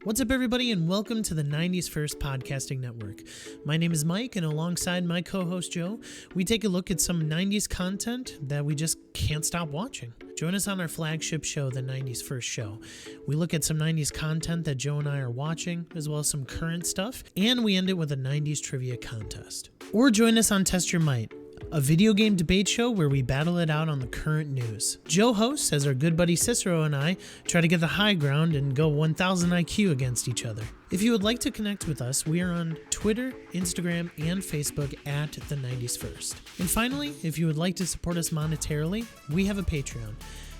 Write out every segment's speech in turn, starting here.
What's up, everybody, and welcome to the 90s First Podcasting Network. My name is Mike, and alongside my co-host Joe, we take a look at some 90s content that we just can't stop watching. Join us on our flagship show, the 90s First Show. We look at some 90s content that Joe and I are watching, as well as some current stuff, and we end it with a 90s trivia contest. Or join us on Test Your Might, a video game debate show where we battle it out on the current news. Joe hosts as our good buddy Cicero and I try to get the high ground and go 1000 IQ against each other. If you would like to connect with us, we are on Twitter, Instagram, and Facebook at the 90s First. And finally, if you would like to support us monetarily, we have a Patreon.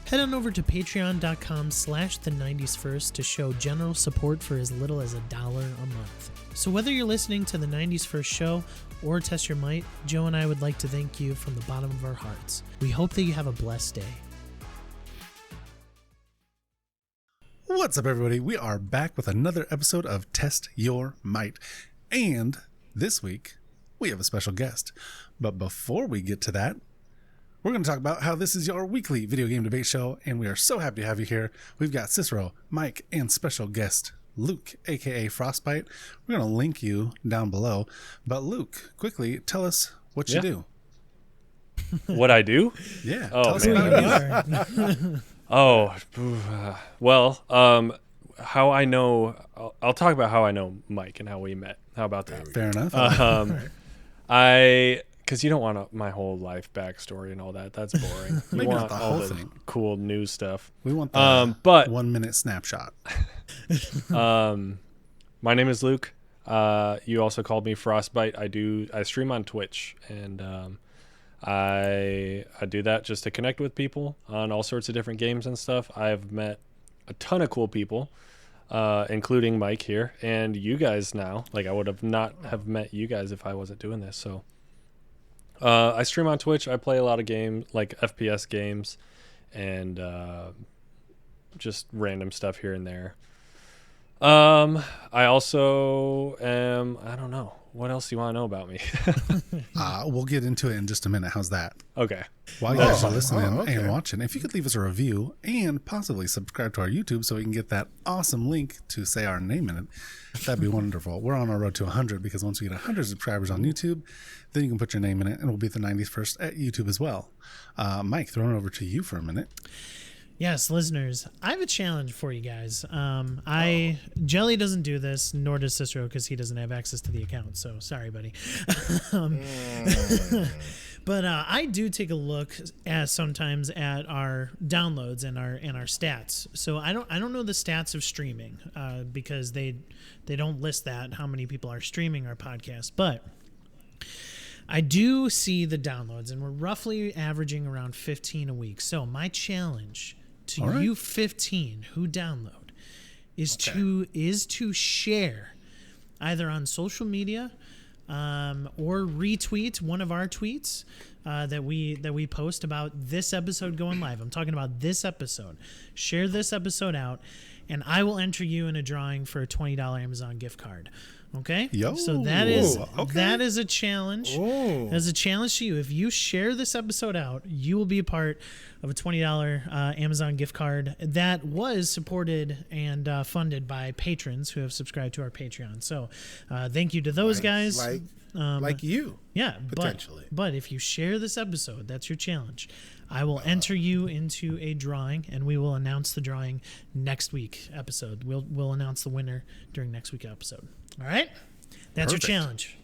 Head on over to patreon.com/the90sfirst to show general support for as little as $1 a month. So whether you're listening to the 90s First Show or Test Your Might, Joe and I would like to thank you from the bottom of our hearts. We hope that you have a blessed day. What's up, everybody? We are back with another episode of Test Your Might. And this week, we have a special guest. But before we get to that, we're going to talk about how this is your weekly video game debate show, and we are so happy to have you here. We've got Cicero, Mike, and special guest Luke, aka Frostbite. We're going to link you down below. But Luke, quickly tell us what you do. What I do? Yeah. Oh, tell us about it. How I know, I'll talk about how I know Mike and how we met. How about that? Fair enough. Because you don't want my whole life backstory and all that. That's boring. You Maybe want not the all whole the thing. cool news stuff. We want the but 1 minute snapshot. My name is Luke. You also called me Frostbite. I stream on Twitch, and I do that just to connect with people on all sorts of different games and stuff. I've met a ton of cool people, including Mike here and you guys now. Like, I would have not have met you guys if I wasn't doing this. So I stream on Twitch. I play a lot of games, like FPS games, and just random stuff here and there. I also am, I don't know. What else do you want to know about me? We'll get into it in just a minute. How's that? Okay. While you guys are listening and watching, if you could leave us a review and possibly subscribe to our YouTube so we can get that awesome link to say our name in it, that'd be wonderful. We're on our road to 100 because once we get 100 subscribers on YouTube, then you can put your name in it and we'll be at the 90s First at YouTube as well. Mike, throwing it over to you for a minute. Yes, listeners, I have a challenge for you guys. Jelly doesn't do this, nor does Cicero, because he doesn't have access to the account. So sorry, buddy. But I do take a look sometimes at our downloads and our stats. So I don't know the stats of streaming because they don't list that, how many people are streaming our podcast, but I do see the downloads, and we're roughly averaging around 15 a week. So my challenge to you 15 who download is to share either on social media or retweet one of our tweets that we post about this episode going live. I'm talking about this episode. Share this episode out, and I will enter you in a drawing for a $20 Amazon gift card. Okay. So that is a challenge. As a challenge to you, if you share this episode out, you will be a part of a $20 Amazon gift card that was supported and funded by patrons who have subscribed to our Patreon. So thank you to those guys. Like you. Yeah, potentially. But if you share this episode, that's your challenge. I will enter you into a drawing, and we will announce the drawing next week episode. We'll announce the winner during next week episode. All right? That's Perfect. Your challenge.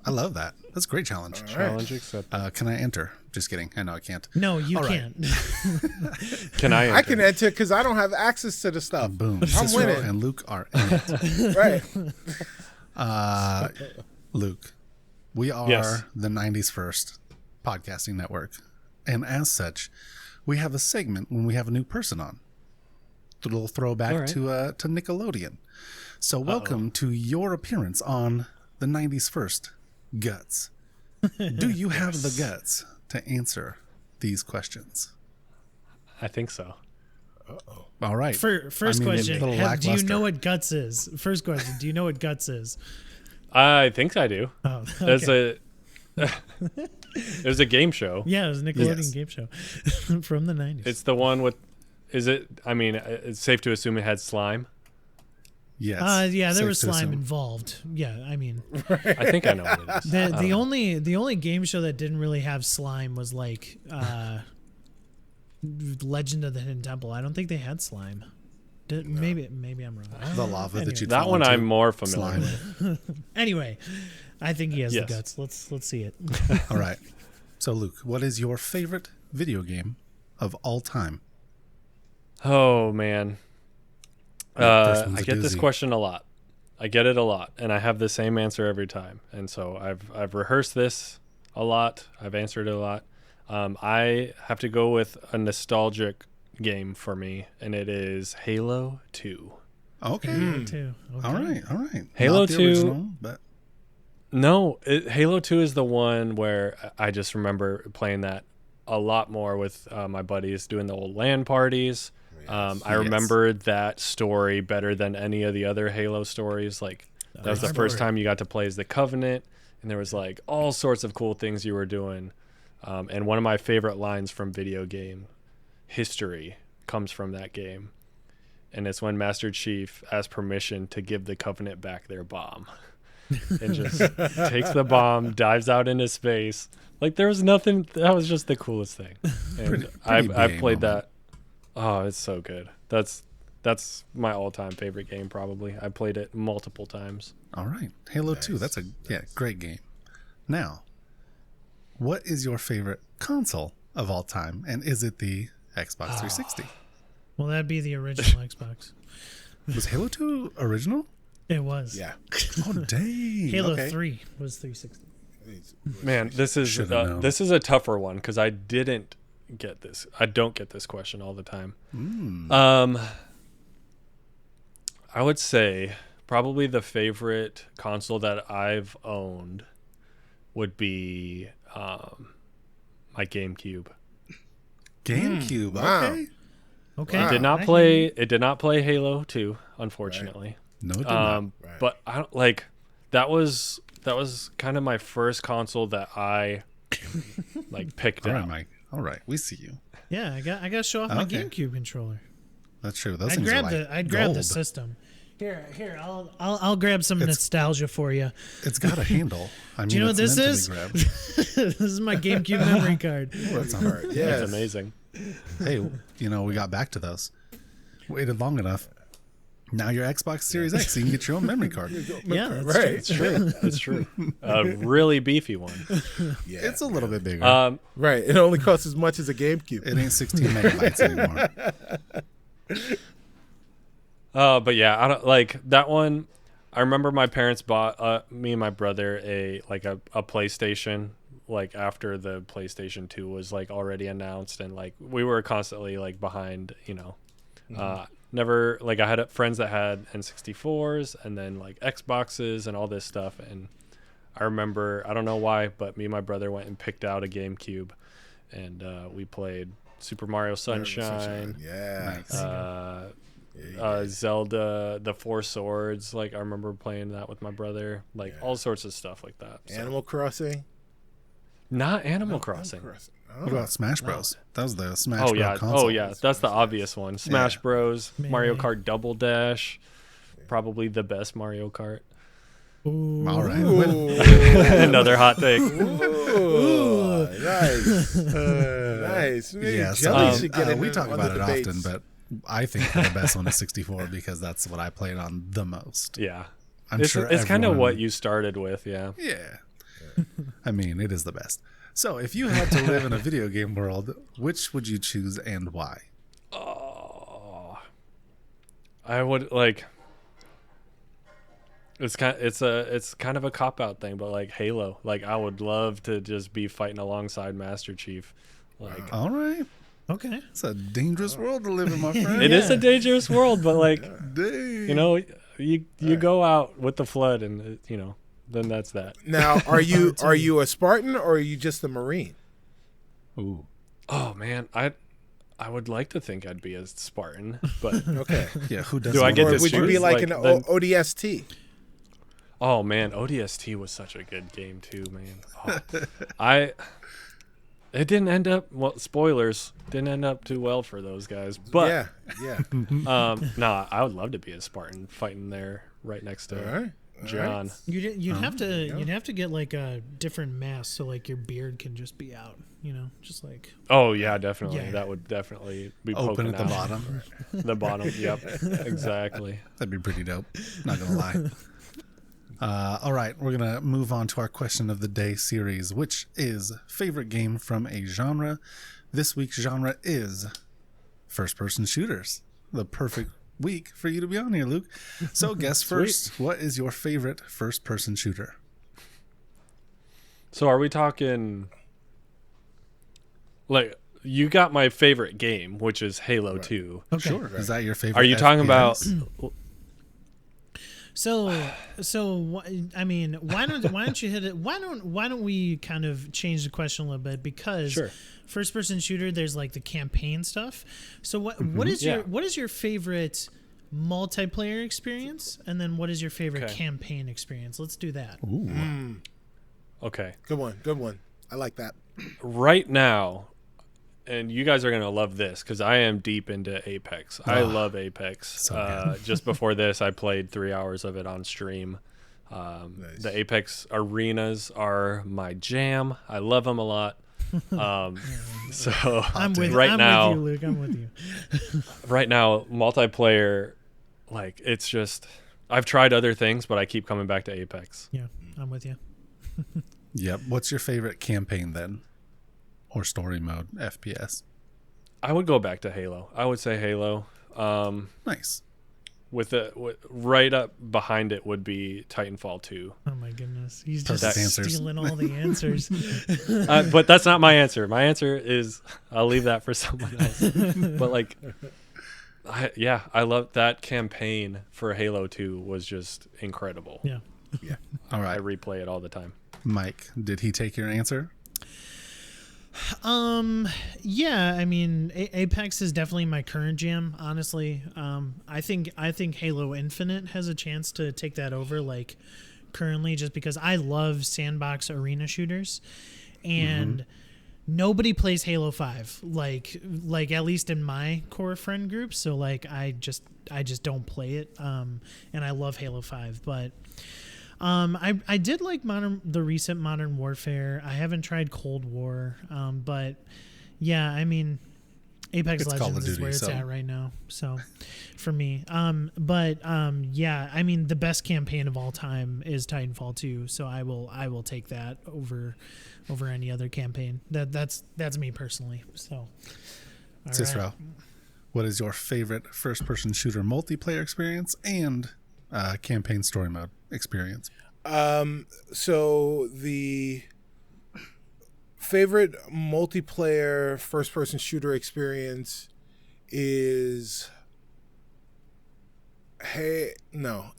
I love that. That's a great challenge. Challenge accepted. Can I enter? Just kidding. I know I can't. No, you can't. Can I enter? I can enter because I don't have access to the stuff. Boom. I'm Cicero winning. and Luke are in it. Right. Luke, we are the 90s First Podcasting Network. And as such, we have a segment when we have a new person on. A little throwback to Nickelodeon. So welcome to your appearance on the 90s First Guts. Do you have the guts to answer these questions? I think so. All right. First question, do you know what guts is? First question, do you know what guts is? I think I do. Oh, okay. There's a game show. Yeah, it was a Nickelodeon game show from the 90s. It's the one with, it's safe to assume it had slime. Yes. Yeah, there Safe was to slime assume. involved. Yeah, I mean, I think I know what it is. the only game show that didn't really have slime was like Legend of the Hidden Temple. I don't think they had slime. Maybe I'm wrong. The lava that you That one I'm more familiar slime. with. Anyway, I think he has Yes. the guts. Let's see it. All right. So, Luke, what is your favorite video game of all time? Oh man, First one's I a get this doozy. question a lot. I get it a lot, and I have the same answer every time. And so I've rehearsed this a lot. I've answered it a lot. I have to go with a nostalgic game for me, and it is Halo 2. Okay. Too. Okay. All right. Halo Not the 2 original, but No, Halo 2 is the one where I just remember playing that a lot more with my buddies doing the old LAN parties. I remember that story better than any of the other Halo stories. Like that was the first time you got to play as the Covenant, and there was like all sorts of cool things you were doing. And one of my favorite lines from video game history comes from that game. And it's when Master Chief asks permission to give the Covenant back their bomb. And just takes the bomb, dives out into space. Like there was nothing. That was just the coolest thing. And I've played that. Oh, it's so good. That's my all-time favorite game. Probably I played it multiple times. all right. Halo 2. That's a great game. Now, what is your favorite console of all time, and is it the Xbox 360? Well, that'd be the original Xbox. Was Halo 2 original? It was. Yeah. Oh dang! Halo okay. 3 was 360. Man, this is Should've known. this is a tougher one because I didn't get this. I don't get this question all the time. I would say probably the favorite console that I've owned would be my GameCube. GameCube. Wow. Okay. Okay. It did not I play. hear you. It did not play Halo 2, unfortunately. No, it did not. Right. But I don't like that was kind of my first console that I like picked All right, out. Mike. All right, we see you. Yeah, I got to show off my Okay. GameCube controller. That's true. Those I'd things grab are like I'd grab the gold. system. Here, I'll grab some nostalgia for you. It's got a handle. I mean, Do you know what it's this meant is? to be grabbed. This is my GameCube memory card. That's on her. That's Yes. amazing. Hey, we got back to those. Waited long enough. Now your Xbox Series X, you can get your own memory card. Yeah, that's Right. It's true. That's true. A really beefy one. Yeah. It's a little bit bigger. Right. It only costs as much as a GameCube. It ain't 16 megabytes anymore. But yeah, I don't like that one. I remember my parents bought me and my brother a PlayStation like after the PlayStation 2 was like already announced, and like we were constantly like behind, never like I had friends that had N64s and then like Xboxes and all this stuff, and I remember, I don't know why, but me and my brother went and picked out a GameCube, and we played Super Mario Sunshine. Yeah. Zelda, the Four Swords. Like I remember playing that with my brother. Like all sorts of stuff like that. So. Animal Crossing. Not Animal Crossing. What about Smash Bros? That was the Smash Oh Bros. yeah, console. oh yeah, that's the obvious one. Smash Yeah. Bros, Mario Man. Kart Double Dash, probably the best Mario Kart. Ooh. All right. Another hot take. Ooh, nice. Nice. Maybe Yes. Jelly should get in we on talk the about it debates. often, but I think the best one is 64 because that's what I played on the most. Yeah, I'm it's sure kind of everyone- what you started with. Yeah. Yeah. I mean, it is the best. So, if you had to live in a video game world, which would you choose and why? Oh, I would like. It's kind of a cop out thing, but like Halo, like I would love to just be fighting alongside Master Chief. Like All right. Okay. It's a dangerous world to live in, my friend. it is a dangerous world, but like Dang. you go out with the flood, and then that's that. Now, are you a Spartan or are you just a Marine? Ooh. Oh man, I would like to think I'd be a Spartan, but Okay. Yeah, who does Do I get Or this would you be choose? like Like, an then- ODST? oh man, ODST was such a good game too, man. Oh, It didn't end up spoilers. Didn't end up too well for those guys. But yeah. nah, I would love to be a Spartan fighting there right next to All right. John. You'd have to get like a different mask so like your beard can just be out, just like. Oh yeah, definitely. Yeah. That would definitely be Open poking at the out. bottom. The bottom. Yep. Exactly. That'd be pretty dope. Not gonna lie. All right, we're gonna move on to our question of the day series, which is favorite game from a genre. This week's genre is first-person shooters. The perfect week for you to be on here, Luke. So guess first, what is your favorite first-person shooter? So are we talking like you got my favorite game, which is Halo 2. Okay. Sure. Is that your favorite? Are you talking FPS? about So I mean, why don't you hit it? Why don't we kind of change the question a little bit, because Sure. first person shooter, there's like the campaign stuff. So what is Yeah. your favorite multiplayer experience, and then what is your favorite Okay. campaign experience? Let's do that. Ooh. Okay. Good one. I like that. Right now, and you guys are going to love this because I am deep into Apex. I love Apex. So just before this, I played 3 hours of it on stream. Nice. The Apex arenas are my jam. I love them a lot. So I'm with right now, with you, Luke. I'm with you. right now, multiplayer, like it's just, I've tried other things, but I keep coming back to Apex. Yeah, I'm with you. Yep. What's your favorite campaign then? Or story mode, FPS? I would go back to Halo. I would say Halo. Nice. With right up behind it would be Titanfall 2. Oh my goodness, he's Perfect just answers. stealing all the answers. But that's not my answer. My answer is I'll leave that for someone else. But like, I love that campaign for Halo 2 was just incredible. Yeah. All I right. replay it all the time. Mike, did he take your answer? Yeah, I mean, Apex is definitely my current jam, honestly. I think Halo Infinite has a chance to take that over, like, currently, just because I love sandbox arena shooters, and nobody plays Halo 5, like at least in my core friend group. So like I just don't play it. And I love Halo 5, but I did like the recent Modern Warfare. I haven't tried Cold War, but yeah, I mean, Apex It's Call of Legends is Duty, where it's so. at right now. So for me, yeah, I mean, the best campaign of all time is Titanfall 2. So I will take that over any other campaign. That's me personally. So, all Cicero, right. what is your favorite first-person shooter multiplayer experience and campaign story mode experience? So the favorite multiplayer first-person shooter experience is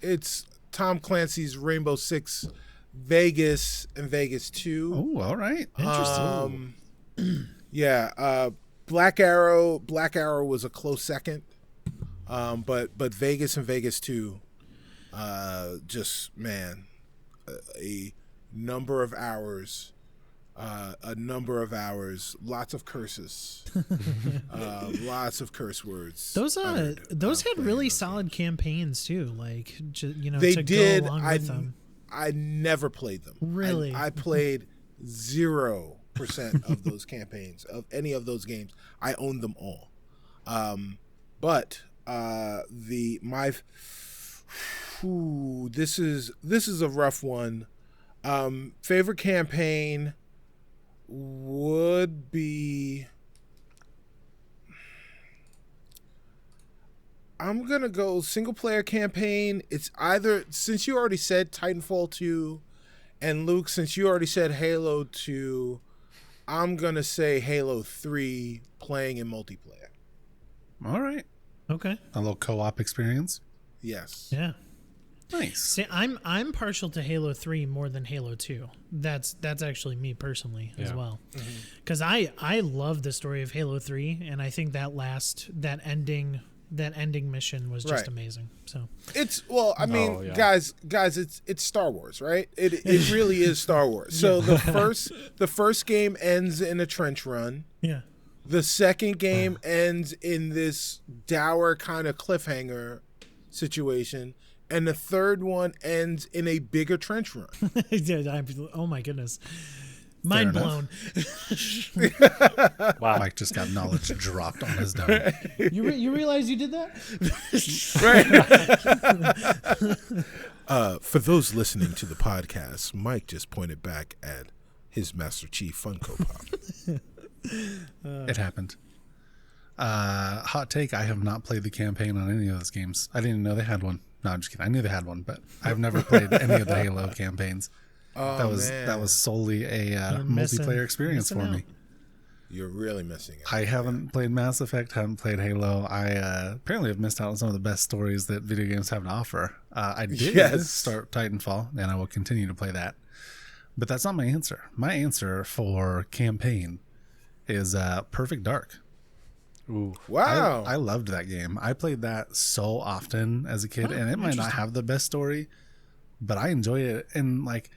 it's Tom Clancy's Rainbow Six Vegas and Vegas 2. Oh, all right. Interesting. Yeah, Black Arrow was a close second. But Vegas and Vegas 2, just man, a number of hours, lots of curses, lots of curse words. Those uttered, had playing really those solid games. campaigns too. Like They to did. go along with them. I never played them. Really? I played 0% of those campaigns of any of those games. I owned them all. But this is a rough one. Favorite campaign would be, I'm gonna go single player campaign. It's either, since you already said Titanfall 2, and Luke, since you already said Halo 2, I'm gonna say Halo 3 playing in multiplayer. All right. Okay. A little co-op experience. Yes. Yeah. Nice. See, I'm partial to Halo 3 more than Halo 2. That's actually me personally as Yeah. well. Because I love the story of Halo 3, and I think that ending that ending mission was just Right. amazing. So It's I mean, Oh, yeah. guys, it's Star Wars, right? It really is Star Wars. So the first game ends in a trench run. yeah. The second game ends in this dour kind of cliffhanger situation, and the third one ends in a bigger trench run. Oh my goodness. Mind enough. blown. Wow. Mike just got knowledge dropped on his dome. You realize you did that? Right. For those listening to the podcast, Mike just pointed back at his Master Chief Funko Pop. It happened. Hot take, I have not played the campaign on any of those games. I didn't even know they had one. No, I'm just kidding. I knew they had one, but I've never played any of the Halo campaigns. Oh, that was solely a missing- multiplayer experience missing for me. out. You're really missing it. I haven't played Mass Effect, haven't played Halo. I apparently have missed out on some of the best stories that video games have to offer. I did Yes. start Titanfall, and I will continue to play that. But that's not my answer. My answer for campaign is Perfect Dark. Ooh. Wow. I loved that game. I played that so often as a kid, and it might not have the best story, but I enjoy it. And like,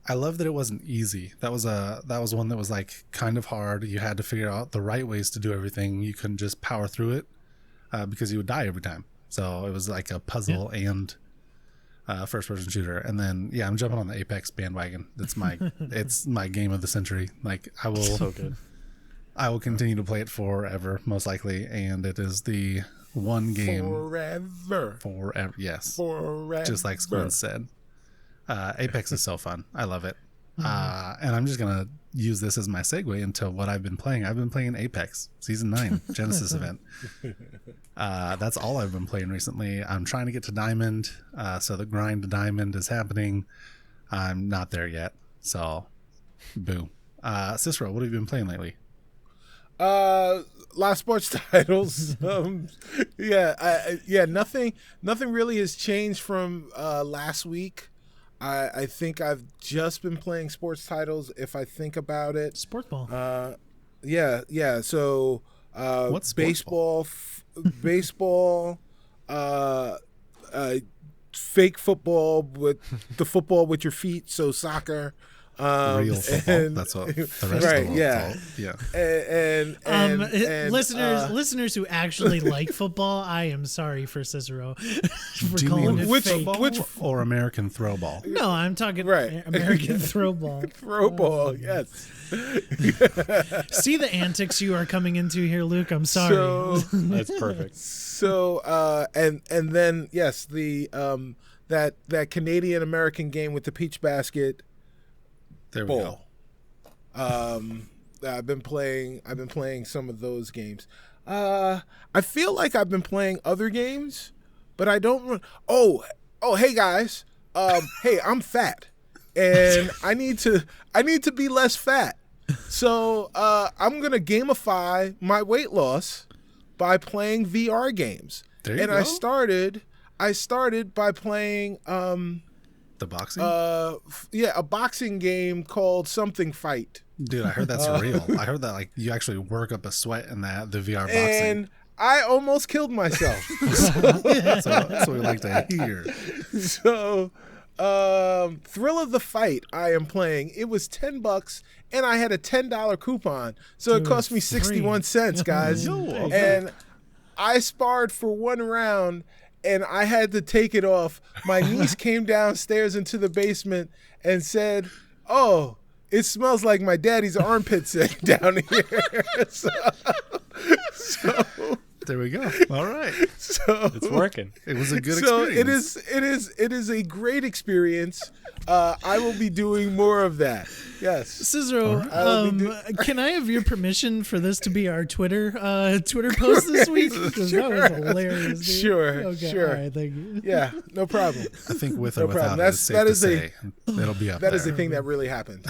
I love that it wasn't easy. That was one that was like kind of hard. You had to figure out the right ways to do everything. You couldn't just power through it because you would die every time. So it was like a puzzle and first person shooter. And then I'm jumping on the Apex bandwagon. It's my game of the century. Like So good. I will continue to play it forever, most likely, and it is the one game Forever. Yes, Forever. just like Squid said. Apex is so fun. I love it. And I'm just gonna use this as my segue into what I've been playing. I've been playing Apex Season 9 Genesis event. That's all I've been playing recently. I'm trying to get to Diamond, so the grind to Diamond is happening. I'm not there yet, so boo. Cicero, what have you been playing lately? A lot of sports titles. Nothing really has changed from last week. I think I've just been playing sports titles if I think about it. Sport ball. So What's baseball, fake football with the football with your feet, so soccer. Real football. That's what the rest of the world call it. And listeners who actually like football, I am sorry for Cicero for Do you calling mean it fake. or American throw ball? No, I'm talking Right. American throw ball. throw ball, yes. See the antics you are coming into here, Luke. I'm sorry. So, That's perfect. and then yes, the that Canadian American game with the peach basket. There we Ball. I've been playing some of those games. I feel like I've been playing other games, but I don't. Oh, hey guys. Hey, I'm fat, and I need to be less fat. So I'm gonna gamify my weight loss by playing VR games. There you and go. I started by playing The boxing? a boxing game called Something Fight. Dude, I heard that's real. I heard that like you actually work up a sweat in the VR boxing. And I almost killed myself. That's what we like to hear. So, Thrill of the Fight I am playing. It was $10 and I had a $10 coupon. So it cost me 61 cents, guys. And I sparred for one round and I had to take it off. My niece came downstairs into the basement and said, "Oh, it smells like my daddy's armpits down here." so There we go. All right. It's working. It was a good so experience. it is a great experience. I will be doing more of that. Yes. Cicero, Right. can I have your permission for this to be our Twitter post this week? Because that was hilarious. Dude. Sure. Okay. Sure. All right. Thank you. Yeah. No problem. I think with No or without problem. it, it's safe That to is say it'll be up That there. is the thing that really happened.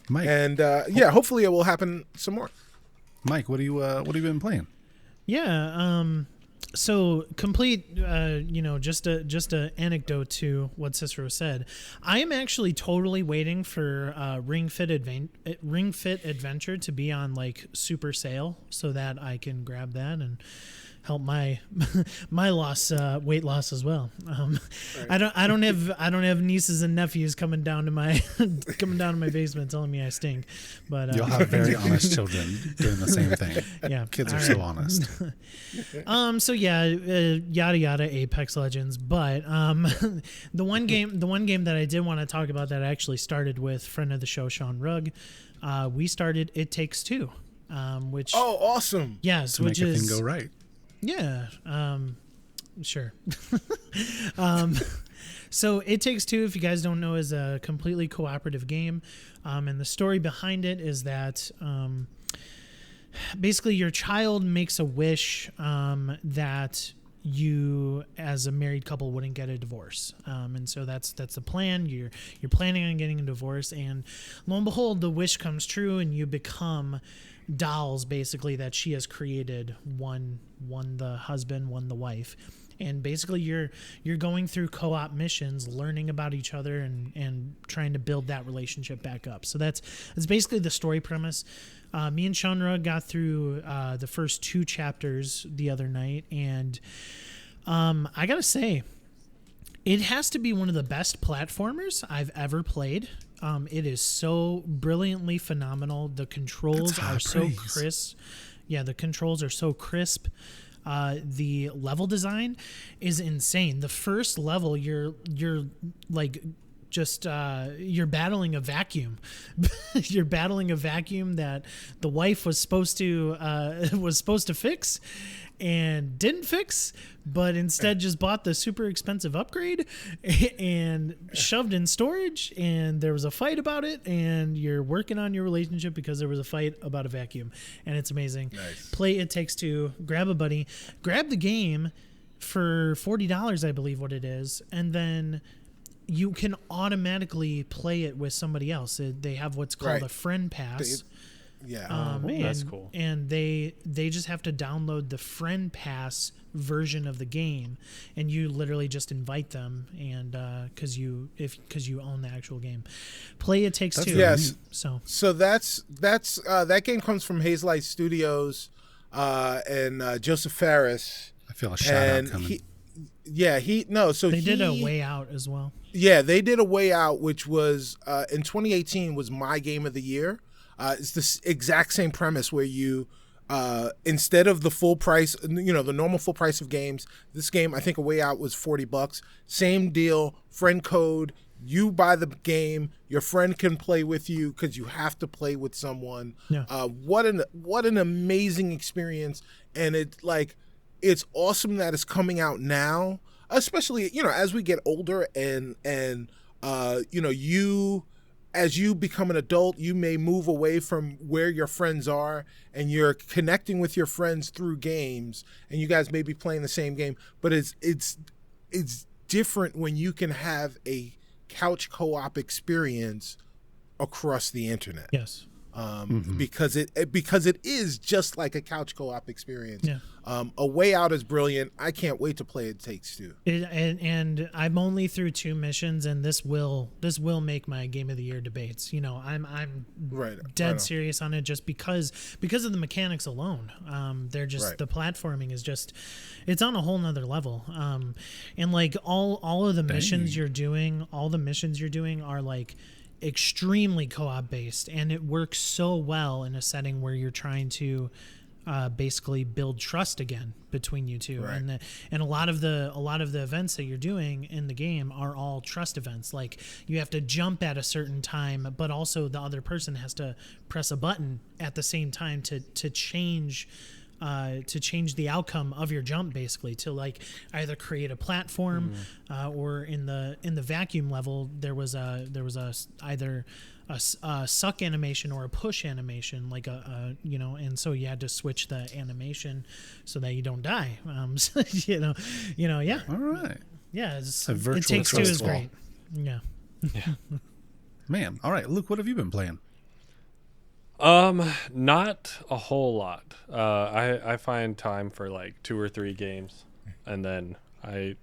Mike, And hopefully it will happen some more. Mike, what have you been playing? Yeah. So complete, just a anecdote to what Cicero said. I am actually totally waiting for Ring Fit Adventure to be on like super sale so that I can grab that and help my my weight loss as well. I don't have nieces and nephews coming down to my basement telling me I stink. But you'll have very honest children doing the same thing. Yeah, kids are so honest. So yeah, yada yada, Apex Legends. But the one game that I did want to talk about that I actually started with friend of the show Sean Rugg. We started It Takes Two, which awesome. Yes, to which make a is thing go right. Yeah, sure. So It Takes Two, if you guys don't know, is a completely cooperative game, and the story behind it is that basically your child makes a wish that you as a married couple wouldn't get a divorce, and so that's the plan. You're planning on getting a divorce, and lo and behold, the wish comes true, and you become dolls basically that she has created, one the husband, one the wife, and basically you're going through co-op missions, learning about each other and trying to build that relationship back up. So that's basically the story premise. Me and Shanra got through the first 2 chapters the other night, and I gotta say, it has to be one of the best platformers I've ever played. It is so brilliantly phenomenal. The controls are so crisp. Yeah, the controls are so crisp. The level design is insane. The first level, you're like just you're battling a vacuum. You're battling a vacuum that the wife was supposed to fix and didn't fix, but instead just bought the super expensive upgrade and shoved in storage, and there was a fight about it, and you're working on your relationship because there was a fight about a vacuum, and it's amazing. Nice. Play It Takes Two, grab a buddy, grab the game for $40, I believe what it is, and then you can automatically play it with somebody else. They have what's called a friend pass. That's cool. And they just have to download the friend pass version of the game, and you literally just invite them, and because you own the actual game. Play It Takes Two. Yes. So that's that game comes from Hazelight Studios and Joseph Ferris. I feel a shout out coming. They did a Way Out as well. Yeah, they did a Way Out, which was in 2018 was my game of the year. It's the exact same premise where you, instead of the full price, the normal full price of games, this game, I think A Way Out was $40. Same deal, friend code. You buy the game, your friend can play with you because you have to play with someone. Yeah. What an amazing experience, and it's awesome that it's coming out now, especially as we get older and you. As you become an adult, you may move away from where your friends are, and you're connecting with your friends through games, and you guys may be playing the same game, but it's different when you can have a couch co-op experience across the internet. Yes. Because it is just like a couch co-op experience. Yeah. A Way Out is brilliant. I can't wait to play It Takes Two. And I'm only through 2 missions, and this will make my game of the year debates. I'm dead serious on it just because of the mechanics alone. They're just the platforming is just, it's on a whole nother level. And like all of the missions you're doing, are like extremely co-op based, and it works so well in a setting where you're trying to basically build trust again between you two. Right. And a lot of the events that you're doing in the game are all trust events. Like you have to jump at a certain time, but also the other person has to press a button at the same time to change the outcome of your jump, basically, to like either create a platform or in the vacuum level there was either a suck animation or a push animation, like and so you had to switch the animation so that you don't die. Yeah. All right. Yeah, It Takes Two is great. Yeah. Man, all right, Luke, what have you been playing? Not a whole lot. I find time for like 2 or 3 games, and then I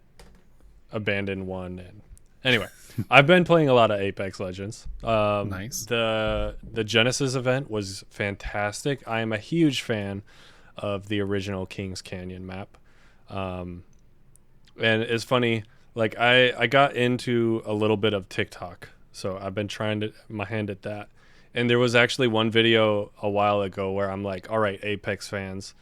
abandon one. And anyway, I've been playing a lot of Apex Legends. Nice. The Genesis event was fantastic. I am a huge fan of the original Kings Canyon map. And it's funny, like I got into a little bit of TikTok, so I've been trying my hand at that. And there was actually one video a while ago where I'm like, all right, Apex fans,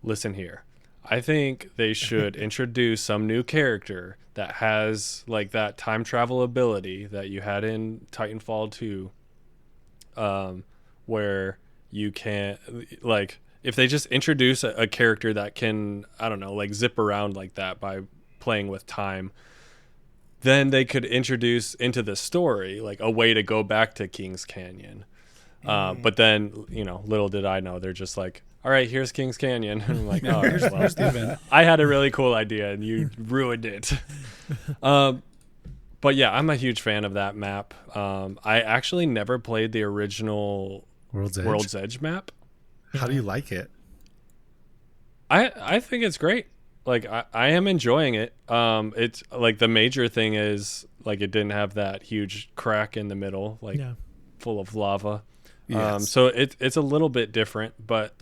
listen here. I think they should introduce some new character that has like that time travel ability that you had in Titanfall 2, where you can, like, if they just introduce a character that can, I don't know, like zip around like that by playing with time, then they could introduce into the story like a way to go back to Kings Canyon. But then, you know, little did I know, they're just like, all right, here's Kings Canyon. And I'm like, oh, here's the event. I had a really cool idea and you ruined it. But yeah, I'm a huge fan of that map. I actually never played the original World's Edge map. How do you like it? I think it's great. Like I am enjoying it. It's like the major thing is like it didn't have that huge crack in the middle, like full of lava. Yes. So it's a little bit different, but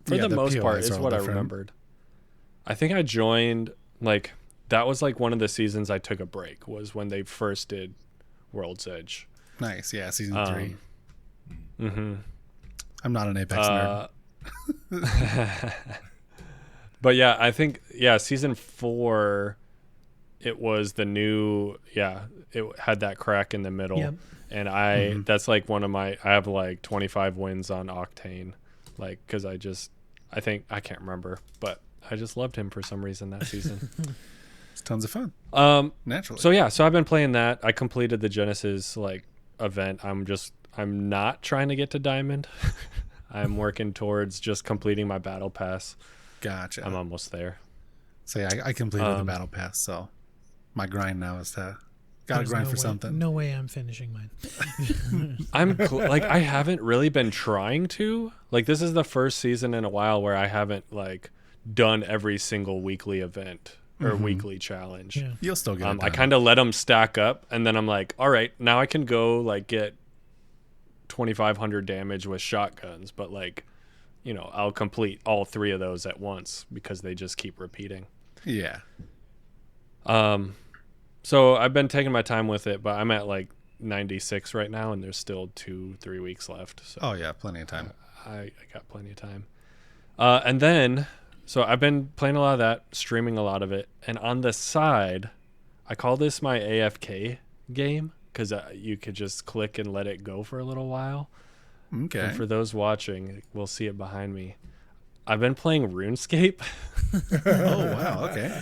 for the most part, POIs it's are what I different. remembered. I think I joined, like, that was like one of the seasons I took a break, was when they first did World's Edge. Nice. Yeah, season 3. Mm-hmm. I'm not an Apex nerd. But yeah, I think, season 4, it was the new, it had that crack in the middle. Yep. And that's like I have like 25 wins on Octane. Like, because I can't remember, but I just loved him for some reason that season. It's tons of fun. Naturally. So I've been playing that. I completed the Genesis like event. I'm not trying to get to Diamond. I'm working towards just completing my battle pass. Gotcha. I'm almost there. So yeah, I completed the battle pass. So my grind now is to gotta grind for something. No way I'm finishing mine. I haven't really been trying to. Like, this is the first season in a while where I haven't like done every single weekly event or weekly challenge. Yeah. You'll still get it done. I kind of let them stack up, and then I'm like, all right, now I can go like get 2,500 damage with shotguns, but like, you know, I'll complete all 3 of those at once because they just keep repeating. Yeah. So I've been taking my time with it, but I'm at like 96 right now, and there's still 2-3 weeks left. So oh yeah, plenty of time. I got plenty of time. And then, so I've been playing a lot of that, streaming a lot of it, and on the side, I call this my AFK game because you could just click and let it go for a little while. Okay. And for those watching, we'll see it behind me. I've been playing RuneScape. Oh wow, okay.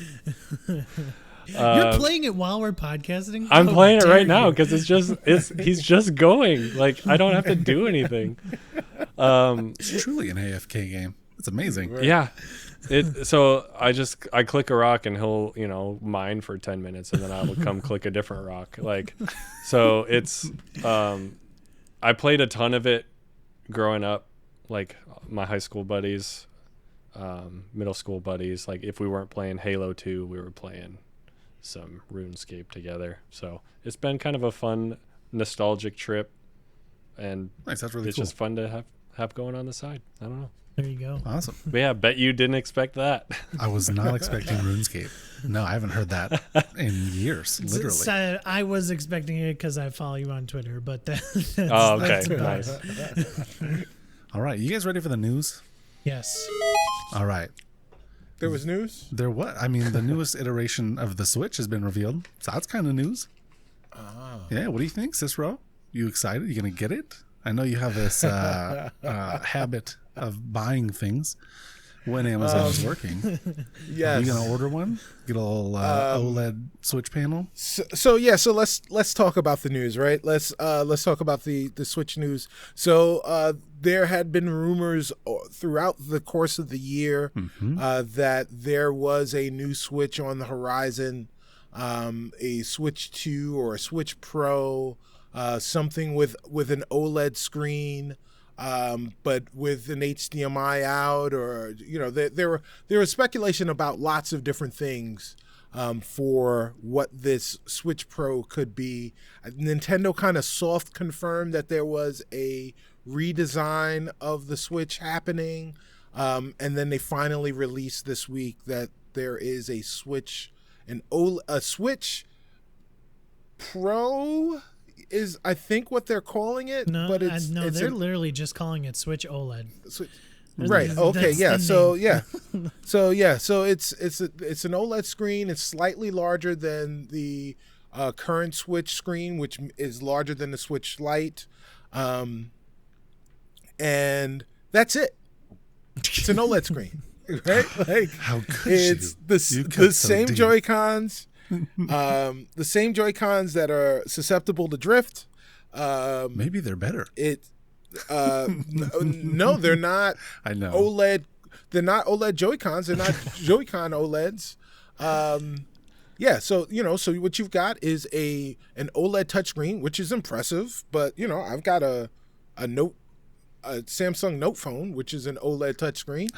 You're playing it while we're podcasting? I'm How playing it dare right you. now because he's just going. Like, I don't have to do anything. It's truly an AFK game. It's amazing. Yeah. So I click a rock and he'll, you know, mine for 10 minutes and then I will come click a different rock. Like, so it's, I played a ton of it growing up, like my high school buddies, middle school buddies. Like, if we weren't playing Halo 2, we were playing some RuneScape together. So it's been kind of a fun, nostalgic trip. And Nice, that's really it's cool. just fun to have going on the side. I don't know. There you go. Awesome. But yeah, bet you didn't expect that. I was not expecting RuneScape. No, I haven't heard that in years, literally. So I was expecting it because I follow you on Twitter, but that's Oh, okay. that's about Nice. it. All right, you guys ready for the news? Yes. All right. There was news? There what? I mean, the newest iteration of the Switch has been revealed. So that's kind of news. Yeah, what do you think, Cicero? You excited? You going to get it? I know you have this habit of buying things when Amazon is working. Yes. Are you going to order one? Get a little OLED Switch panel? So let's talk about the news, right? Let's talk about the Switch news. So there had been rumors throughout the course of the year that there was a new Switch on the horizon, a Switch 2 or a Switch Pro, something with an OLED screen. But with an HDMI out, or there was speculation about lots of different things for what this Switch Pro could be. Nintendo kind of soft confirmed that there was a redesign of the Switch happening, And then they finally released this week that there is a Switch, a Switch Pro is I think what they're calling it. No, but it's they're literally just calling it Switch OLED. Right. Okay. Yeah. So yeah. So it's an OLED screen. It's slightly larger than the current Switch screen, which is larger than the Switch Lite, and that's it. It's an OLED screen, right? Like How could it's you? the same Joy-Cons, the same Joy-Cons that are susceptible to drift. Maybe they're better. No, they're not. I know. OLED. They're not OLED Joy-Cons. They're not Joy-Con OLEDs. Yeah, so so what you've got is an OLED touchscreen, which is impressive. But I've got a Samsung Note phone, which is an OLED touchscreen,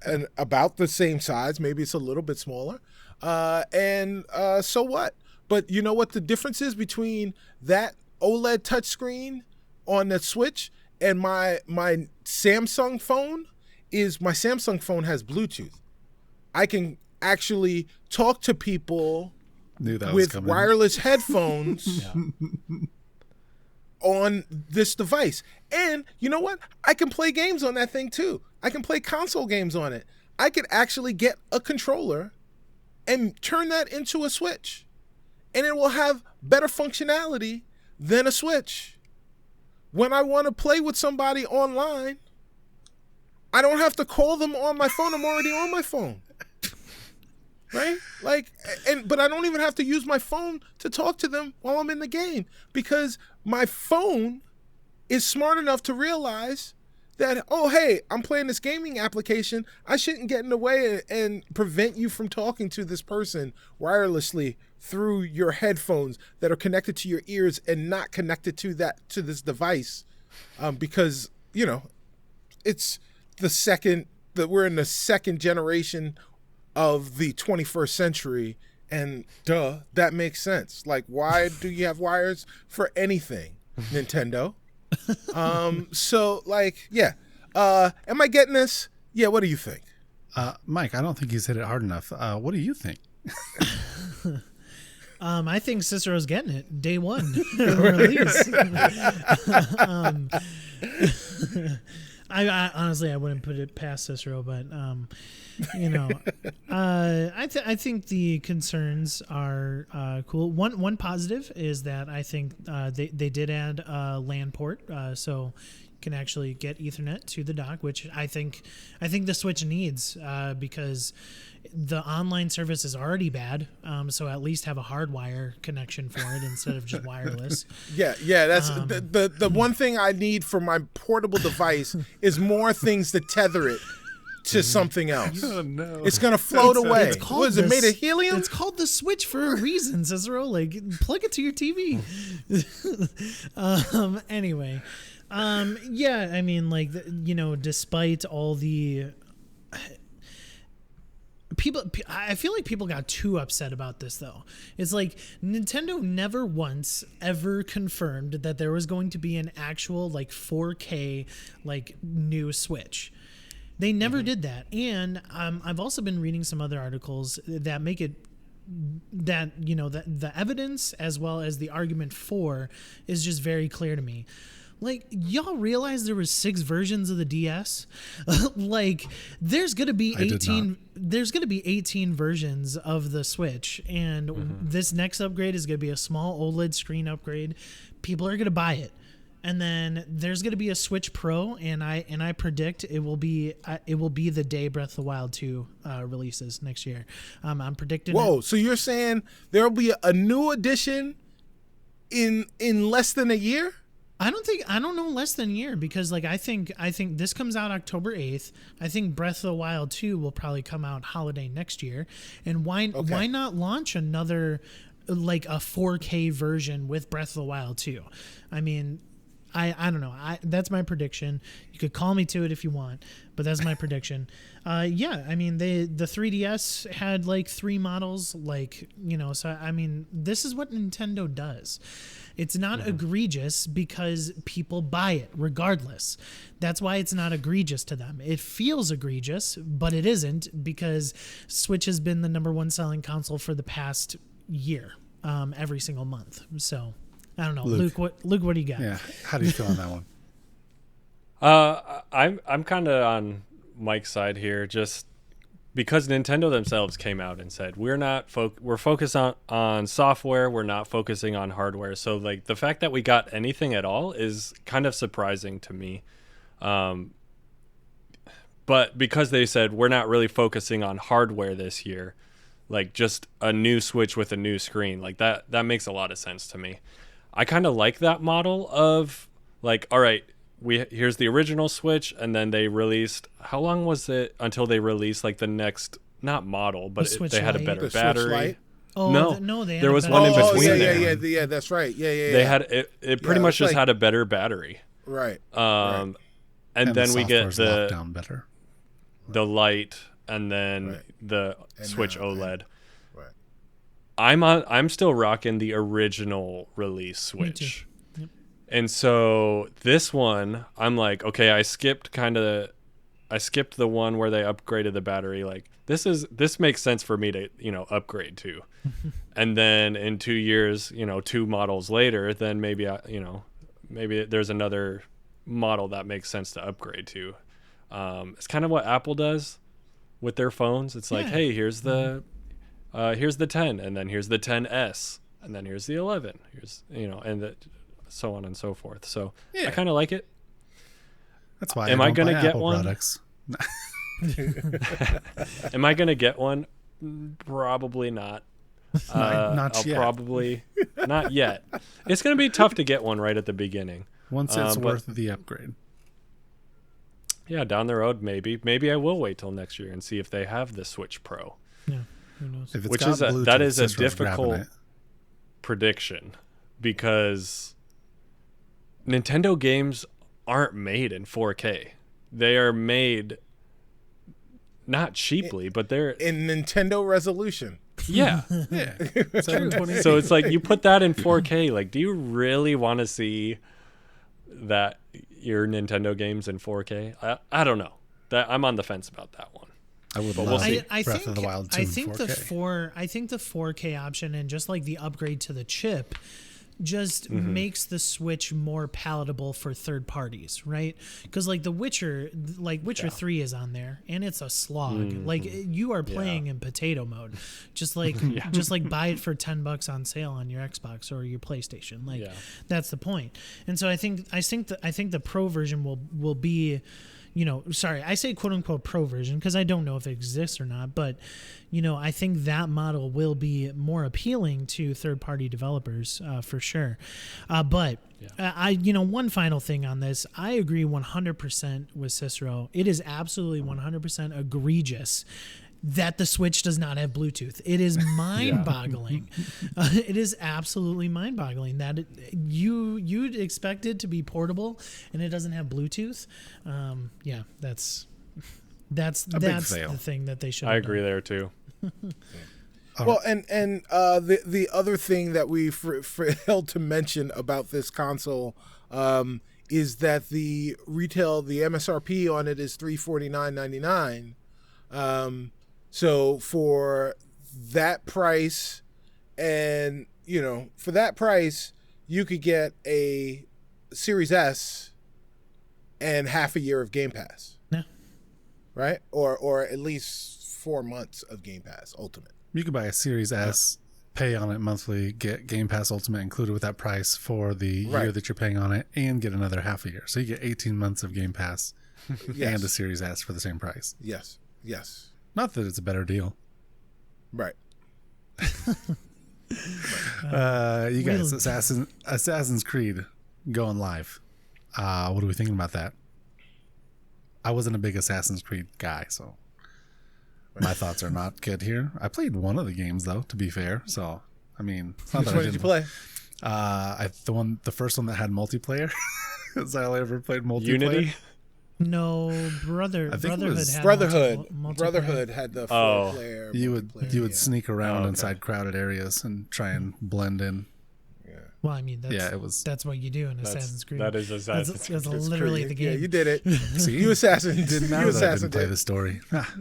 and about the same size. Maybe it's a little bit smaller. So what? But you know what the difference is between that OLED touchscreen on the Switch and my Samsung phone is my Samsung phone has Bluetooth. I can actually talk to people with wireless headphones on this device. And you know what? I can play games on that thing too. I can play console games on it. I could actually get a controller and turn that into a Switch. And it will have better functionality than a Switch. When I want to play with somebody online, I don't have to call them on my phone. I'm already on my phone. Right? But I don't even have to use my phone to talk to them while I'm in the game because my phone is smart enough to realize that, oh, hey, I'm playing this gaming application. I shouldn't get in the way and prevent you from talking to this person wirelessly through your headphones that are connected to your ears and not connected to this device, because it's we're in the second generation of the 21st century, and that makes sense. Like, why do you have wires for anything, Nintendo? So yeah. Am I getting this? Yeah. What do you think? Mike, I don't think he's hit it hard enough. What do you think? I think Cicero's getting it day one release. I honestly, I wouldn't put it past Cicero, but I think the concerns are cool. One positive is that I think they did add a LAN port, so you can actually get Ethernet to the dock, which I think the Switch needs because the online service is already bad. So at least have a hardwire connection for it instead of just wireless. Yeah. That's the one thing I need for my portable device is more things to tether it to something else. Oh no! It's gonna float away. What is it made of helium? It's called the Switch for a reason, Cicero. Like, plug it to your TV. Anyway, yeah. I mean, like, despite all the people, I feel like people got too upset about this, though. It's like Nintendo never once ever confirmed that there was going to be an actual 4K new Switch. They never did that. And I've also been reading some other articles that make it that the evidence as well as the argument for is just very clear to me. Like, y'all realize there was 6 versions of the DS? There's going to be 18 versions of the Switch, and this next upgrade is going to be a small OLED screen upgrade. People are going to buy it. And then there's going to be a Switch Pro, and I predict it will be the day Breath of the Wild 2 releases next year. I'm predicting. Whoa! So you're saying there will be a new edition in less than a year? I don't know less than a year because I think this comes out October 8th. I think Breath of the Wild 2 will probably come out holiday next year. And why not launch another a 4K version with Breath of the Wild 2? I mean, I don't know. That's my prediction. You could call me to it if you want, but that's my prediction. Yeah, I mean, the 3DS had like 3 models, like, you know, so I mean, this is what Nintendo does. It's not egregious because people buy it regardless. That's why it's not egregious to them. It feels egregious, but it isn't, because Switch has been the #1 selling console for the past year, every single month. So I don't know, Luke. What do you got? Yeah, how do you feel on that one? I'm kind of on Mike's side here, just because Nintendo themselves came out and said we're focused on software, we're not focusing on hardware. So like the fact that we got anything at all is kind of surprising to me. But because they said we're not really focusing on hardware this year, like just a new Switch with a new screen, like that makes a lot of sense to me. I kind of like that model of like, all right, here's the original Switch, and then they released, how long was it until they released like the next, not model, but they had a better battery. Oh, no, there was one in between there. Yeah, that's right. Yeah. They had it pretty much just had a better battery. Right. And then we get down better. The light, and then the Switch OLED. Right. I'm still rocking the original release Switch. Yep. And so this one, I'm like, okay, I skipped the one where they upgraded the battery. Like this makes sense for me to, you know, upgrade to. And then in 2 years, you know, 2 models later, then maybe there's another model that makes sense to upgrade to. It's kind of what Apple does with their phones. It's like, hey, here's the 10, and then here's the 10s, and then here's the 11. Here's, you know, and so on and so forth. So I kind of like it. That's why. Am I going to get Apple one? Products. Am I going to get one? Probably not. Not yet. Probably not yet. It's going to be tough to get one right at the beginning. Once it's worth the upgrade. Yeah, down the road, maybe I will wait till next year and see if they have the Switch Pro. Yeah, who knows? If it's that is a Cicero's difficult prediction, because Nintendo games aren't made in 4K. They are made not cheaply, but they're in Nintendo resolution. Yeah. Yeah. So it's like you put that in 4K. Like, do you really want to see that your Nintendo games in 4K? I don't know. I'm on the fence about that one. I would But love we'll see. Breath of the Wild 2 I think in 4K. I think the 4K option and just like the upgrade to the chip just makes the Switch more palatable for third parties, right? Because like Witcher 3 is on there and it's a slog. Like you are playing in potato mode. Just like just like buy it for $10 on sale on your Xbox or your PlayStation. Like that's the point. And so I think the Pro version will be, you know, sorry, I say quote unquote Pro version because I don't know if it exists or not, but you know, I think that model will be more appealing to third-party developers for sure. But one final thing on this, I agree 100% with Cicero. It is absolutely 100% egregious that the Switch does not have Bluetooth. It is mind-boggling. It is absolutely mind-boggling that you'd expect it to be portable and it doesn't have Bluetooth. That's the thing that they should. I agree there too. Well, and the other thing that we failed to mention about this console is that the MSRP on it is $349.99. So for that price, and for that price, you could get a Series S and half a year of Game Pass. Yeah. Right? Or at least 4 months of Game Pass Ultimate. You could buy a Series S, pay on it monthly, get Game Pass Ultimate included with that price for the year that you're paying on it, and get another half a year. So you get 18 months of Game Pass and a Series S for the same price. Yes. Not that it's a better deal. Right. You guys, Assassin's Creed going live. What are we thinking about that? I wasn't a big Assassin's Creed guy, so my thoughts are not good here. I played one of the games though, to be fair. So I mean, it's not which one did you play? The first one that had multiplayer. Because I only ever played multiplayer. Unity. No, I think it Brotherhood was had multiplayer. Brotherhood had the four-player. You would multiplayer, sneak around Oh, okay. inside crowded areas and try and blend in. Well, I mean, that's what you do in Assassin's Creed. That is Assassin's That's Creed. literally the game. Yeah, you did it. See, You assassin didn't You know that I assassin didn't play did. the story.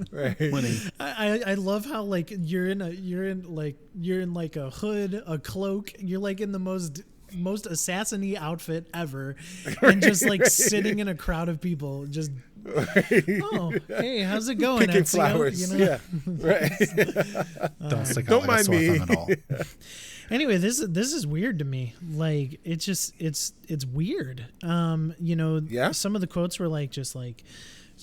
Right. Winning. I love how like you're in like a hood, a cloak. You're like in the most assassin-y outfit ever, and just like sitting in a crowd of people, just oh hey, how's it going? Picking Ezio? flowers. You know? Yeah. Right. Don't stick Don't out like a mind sore me. thumb at all. Anyway, this is weird to me. Like it's weird. Yeah. Some of the quotes were like just like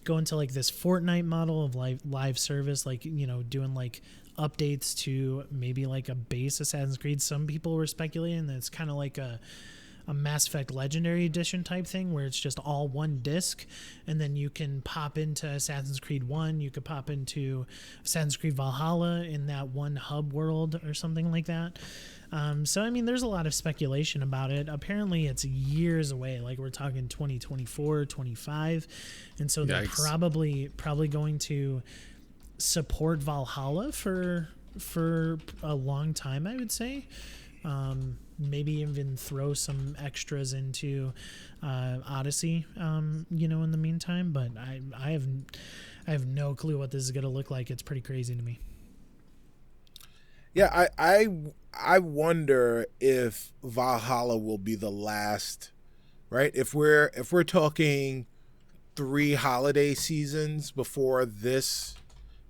going to like this Fortnite model of live service, like doing like updates to maybe like a base Assassin's Creed. Some people were speculating that it's kind of like a Mass Effect Legendary Edition type thing where it's just all one disc, and then you can pop into Assassin's Creed 1, you could pop into Assassin's Creed Valhalla in that one hub world or something like that. So I mean, there's a lot of speculation about it. Apparently it's years away, like we're talking 2024, 25, and so they're Yikes. probably going to support Valhalla for a long time, I would say. Maybe even throw some extras into Odyssey, in the meantime. But I have no clue what this is going to look like. It's pretty crazy to me. Yeah, I wonder if Valhalla will be the last, right? If we're talking 3 holiday seasons before this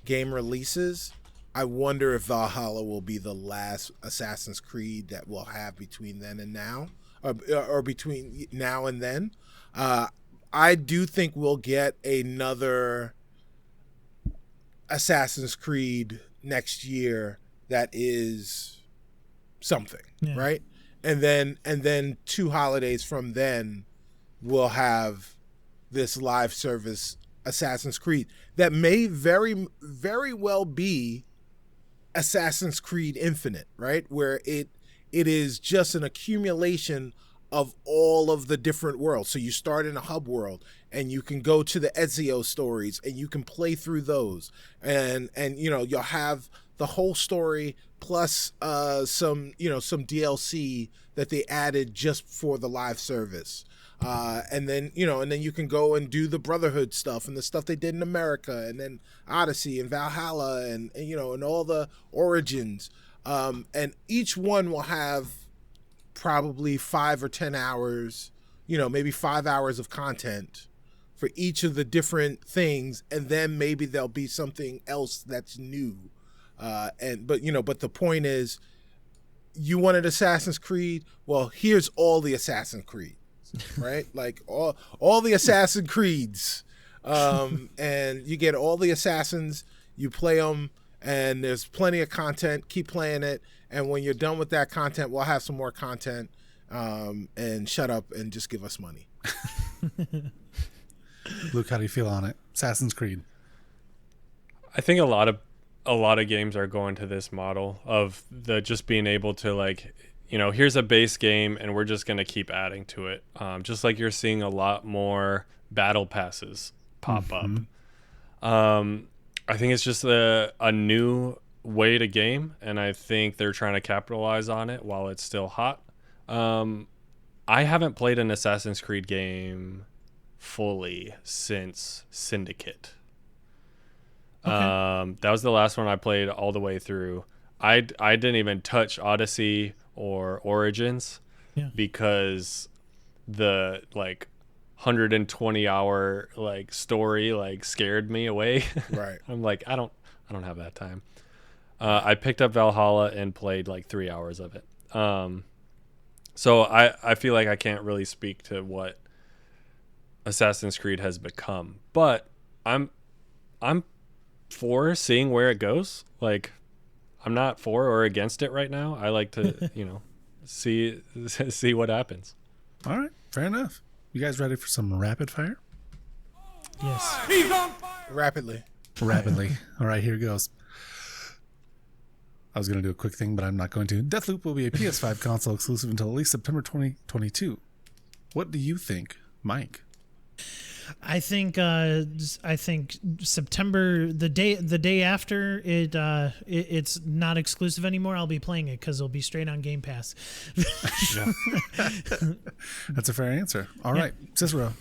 game releases, I wonder if Valhalla will be the last Assassin's Creed that we'll have between then and now, or between now and then. I do think we'll get another Assassin's Creed next year that is something, right? And then 2 holidays from then, we'll have this live service Assassin's Creed that may very, very well be Assassin's Creed Infinite, right? Where it is just an accumulation of all of the different worlds. So you start in a hub world and you can go to the Ezio stories and you can play through those. And you'll have the whole story plus some DLC that they added just for the live service. And then you can go and do the Brotherhood stuff and the stuff they did in America, and then Odyssey and Valhalla and all the Origins. And each one will have probably 5 or 10 hours, maybe 5 hours of content for each of the different things. And then maybe there'll be something else that's new. But the point is, you wanted Assassin's Creed? Well, here's all the Assassin's Creed. Right, like all the Assassin's Creeds, and you get all the assassins. You play them, and there's plenty of content. Keep playing it, and when you're done with that content, we'll have some more content. And shut up and just give us money. Luke, how do you feel on it? Assassin's Creed. I think a lot of games are going to this model of the just being able to like, here's a base game and we're just going to keep adding to it. Just like you're seeing a lot more battle passes pop up. I think it's just a new way to game, and I think they're trying to capitalize on it while it's still hot. I haven't played an Assassin's Creed game fully since Syndicate. Okay. That was the last one I played all the way through. I didn't even touch Odyssey or Origins because the 120 hour story scared me away. Right. I'm like, I don't have that time. I picked up Valhalla and played 3 hours of it. So I feel like I can't really speak to what Assassin's Creed has become, but I'm for seeing where it goes. I'm not for or against it right now. I like to, see what happens. All right, fair enough. You guys ready for some rapid fire? Yes. He's on fire. Rapidly. All right, here goes. I was going to do a quick thing, but I'm not going to. Deathloop will be a PS5 console exclusive until at least September 2022. What do you think Mike? I think September, the day after it's not exclusive anymore. I'll be playing it because it'll be straight on Game Pass. That's a fair answer. All right, Cicero.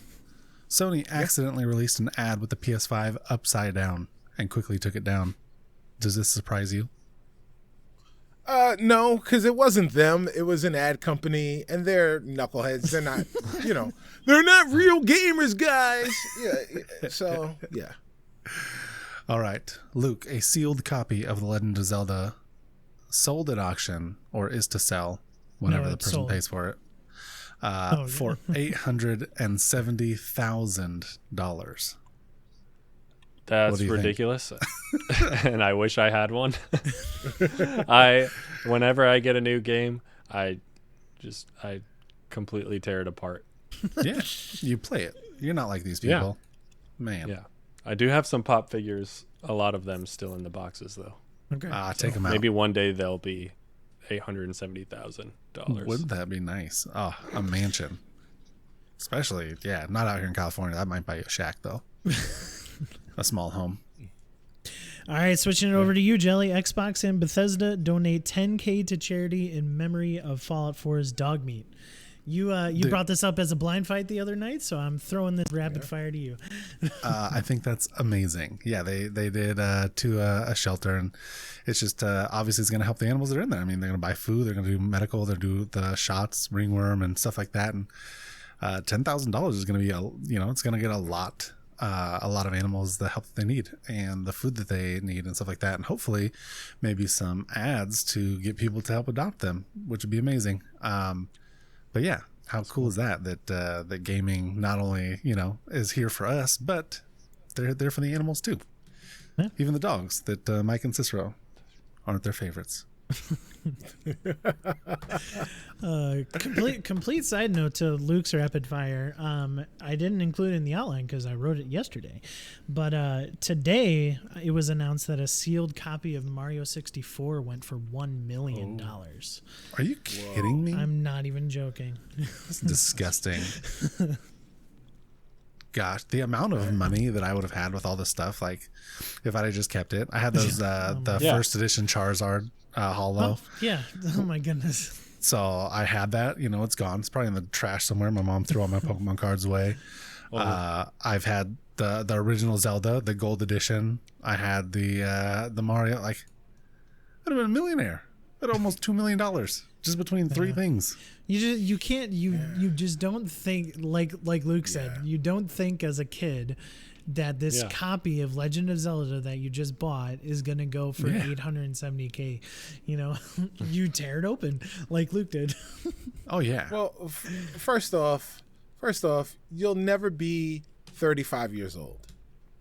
Sony accidentally released an ad with the PS5 upside down and quickly took it down. Does this surprise you? No, because it wasn't them. It was an ad company, and they're knuckleheads. They're not, they're not real gamers, guys. Yeah. So, yeah. All right. Luke, a sealed copy of The Legend of Zelda sold at auction or is to sell whenever the person sold. pays for it for $870,000. That's ridiculous. And I wish I had one. Whenever I get a new game, I completely tear it apart. Yeah, you play it. You're not like these people. Man. Yeah. I do have some pop figures, a lot of them still in the boxes though. Okay. Take them out. Maybe one day they'll be $870,000. Wouldn't that be nice? Oh, a mansion. Especially, not out here in California. That might buy you a shack though. A small home. All right, switching it over to you, Jelly. Xbox and Bethesda donate $10,000 to charity in memory of Fallout 4's dog meat. You brought this up as a blind fight the other night, so I'm throwing this rapid fire to you. I think that's amazing. Yeah, they did to a shelter, and it's just obviously it's going to help the animals that are in there. I mean, they're going to buy food, they're going to do medical, they're going to do the shots, ringworm, and stuff like that. And $10,000 is going to be it's going to get a lot of animals the help that they need and the food that they need and stuff like that, and hopefully maybe some ads to get people to help adopt them, which would be amazing. But yeah, how cool is that that gaming not only is here for us, but they're there for the animals too. Yeah. Even the dogs that Mike and Cicero aren't their favorites. Complete side note to Luke's rapid fire. I didn't include it in the outline because I wrote it yesterday, but today it was announced that a sealed copy of Mario 64 went for $1 million. Are you kidding me? I'm not even joking. That's disgusting. Gosh, the amount of money that I would have had with all this stuff, like if I had just kept it. I had those first edition Charizard hollow. Oh my goodness. So I had that, it's gone. It's probably in the trash somewhere. My mom threw all my Pokemon cards away. I've had the original Zelda, the gold edition. I had the Mario. Like, I'd have been a millionaire. I had almost $2 million just between three things. You just don't think, like Luke said, you don't think as a kid that this copy of Legend of Zelda that you just bought is going to go for $870,000. You tear it open like Luke did. Oh yeah. Well, first off, you'll never be 35 years old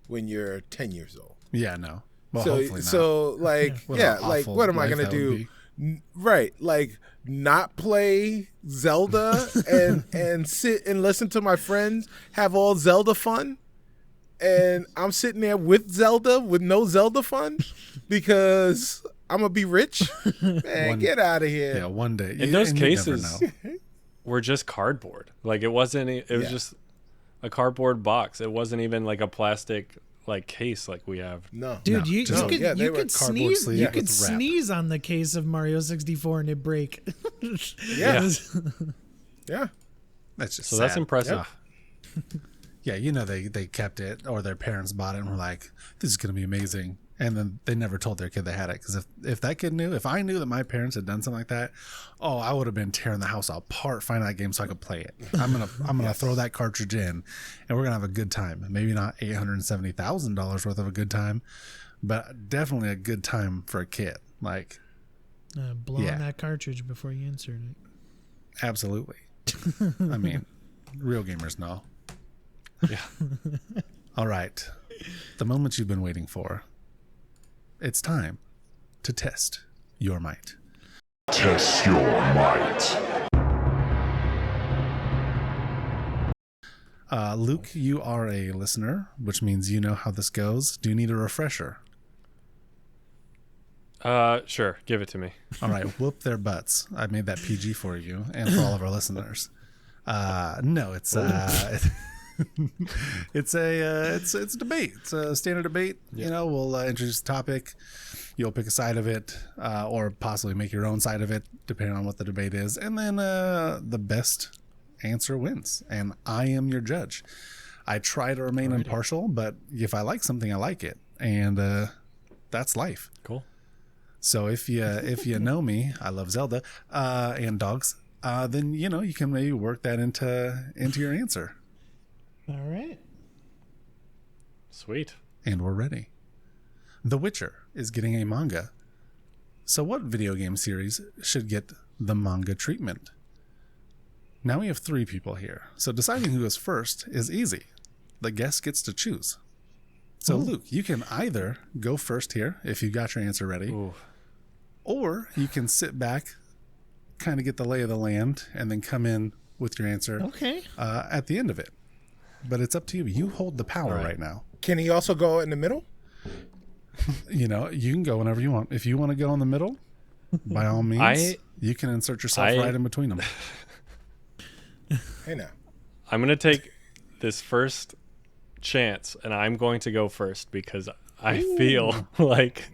when you're 10 years old. Yeah, no. Well, hopefully not. So what am I going to do? Right, like not play Zelda and sit and listen to my friends have all Zelda fun, and I'm sitting there with Zelda with no Zelda fun because I'm gonna be rich. Man, get out of here. Yeah, one day. In those cases, were just cardboard. Like it was just a cardboard box. It wasn't even like a plastic case like we have. No, dude, you could sneeze. You could sneeze on the case of Mario 64 and it break. Yeah. That's just so sad. that's impressive. Yeah, they kept it, or their parents bought it and were like, "This is gonna be amazing," and then they never told their kid they had it. Because if that kid knew, if I knew that my parents had done something like that, I would have been tearing the house apart finding that game so I could play it. I'm gonna throw that cartridge in, and we're gonna have a good time. Maybe not $870,000 worth of a good time, but definitely a good time for a kid. Like, blow on that cartridge before you insert it. Absolutely. I mean, real gamers know. Yeah. All right. The moment you've been waiting for. It's time to test your might. Test your might. Luke, you are a listener, which means you know how this goes. Do you need a refresher? Sure. Give it to me. All right. Whoop their butts. I made that PG for you and for all of our listeners. No, it's it's a debate. It's a standard debate. Yeah. You know, we'll introduce a topic. You'll pick a side of it, or possibly make your own side of it, depending on what the debate is. And then the best answer wins. And I am your judge. I try to remain impartial, but if I like something, I like it, and that's life. Cool. So if you know me, I love Zelda and dogs. Then you know you can maybe work that into your answer. All right. Sweet. And we're ready. The Witcher is getting a manga. So what video game series should get the manga treatment? Now we have 3 people here, so deciding who goes first is easy. The guest gets to choose. So Luke, you can either go first here if you got your answer ready, or you can sit back, kind of get the lay of the land, and then come in with your answer at the end of it. But it's up to you. You hold the power right now. Can he also go in the middle? You know, you can go whenever you want. If you want to go in the middle, by all means, you can insert yourself right in between them. Hey now. I'm going to take this first chance, and I'm going to go first because I feel like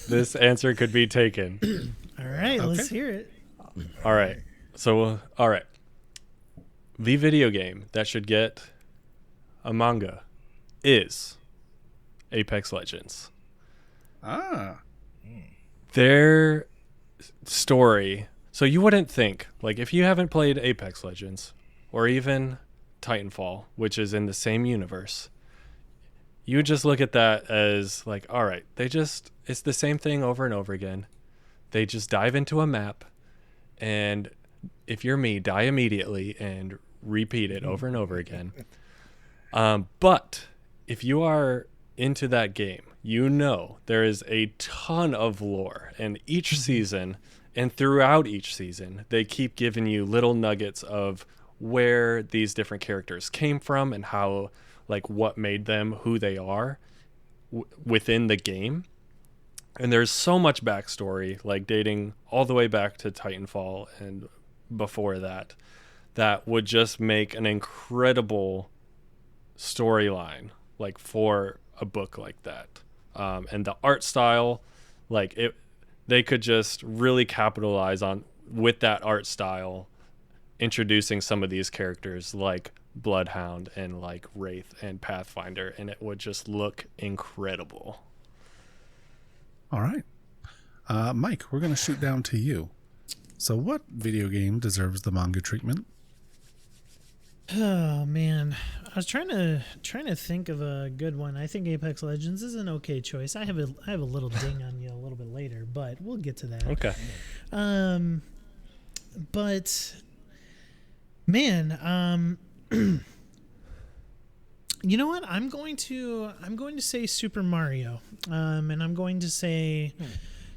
this answer could be taken. All right, let's hear it. All right. So, all right. The video game that should get a manga is Apex Legends. Their story. So you wouldn't think, like, if you haven't played Apex Legends or even Titanfall, which is in the same universe, you would just look at that as like, all right, it's the same thing over and over again. They just dive into a map, and if you're me, die immediately and repeat it over and over again. But if you are into that game, you know there is a ton of lore, and each season and throughout each season, they keep giving you little nuggets of where these different characters came from and how, like, what made them who they are within the game. And there's so much backstory, like dating all the way back to Titanfall and before that, that would just make an incredible storyline, like, for a book like that. And the art style, like, they could just really capitalize on with that art style, introducing some of these characters like Bloodhound and like Wraith and Pathfinder, and it would just look incredible. All right. Mike, we're going to shoot down to you. So what video game deserves the manga treatment? Oh man, I was trying to think of a good one. I think Apex Legends is an okay choice. I have a little ding on you a little bit later, but we'll get to that. Okay. But man, you know what? I'm going to say Super Mario. And I'm going to say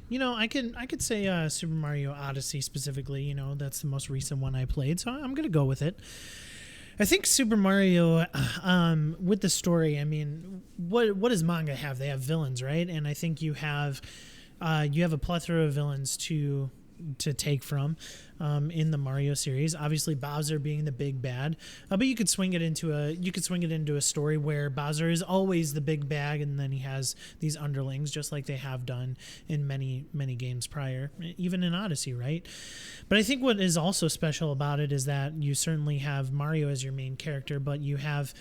you know, I could say Super Mario Odyssey specifically, you know, that's the most recent one I played, so I'm going to go with it. I think Super Mario, with the story, I mean, what does manga have? They have villains, right? And I think you have a plethora of villains to take from in the Mario series. Obviously, Bowser being the big bad, but you could swing it into a story where Bowser is always the big bad, and then he has these underlings, just like they have done in many games prior, even in Odyssey, right? But I think what is also special about it is that you certainly have Mario as your main character, but you have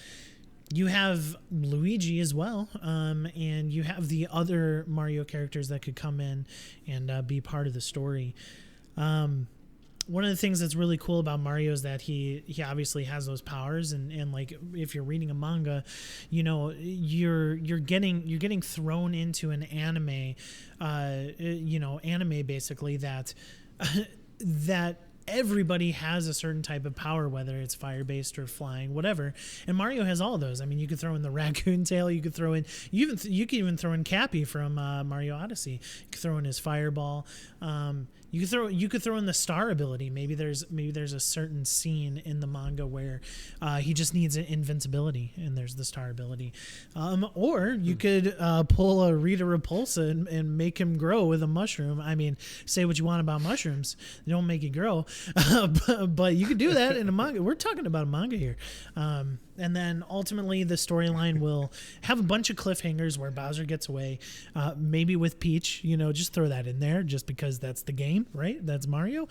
Luigi as well, and you have the other Mario characters that could come in and be part of the story. One of the things that's really cool about Mario is that he obviously has those powers, and like if you're reading a manga, you know, you're getting thrown into an anime, anime basically that that everybody has a certain type of power, whether it's fire-based or flying, whatever. And Mario has all of those. I mean, you could throw in the raccoon tail. You could throw in you can even throw in Cappy from Mario Odyssey. You could throw in his fireball. You You could throw in the star ability. Maybe there's a certain scene in the manga where he just needs invincibility, and there's the star ability. Or you could pull a Rita Repulsa and make him grow with a mushroom. I mean, say what you want about mushrooms, they don't make you grow, but you could do that in a manga. We're talking about a manga here. And then ultimately the storyline will have a bunch of cliffhangers where Bowser gets away, maybe with Peach, just throw that in there just because that's the game, right? That's Mario.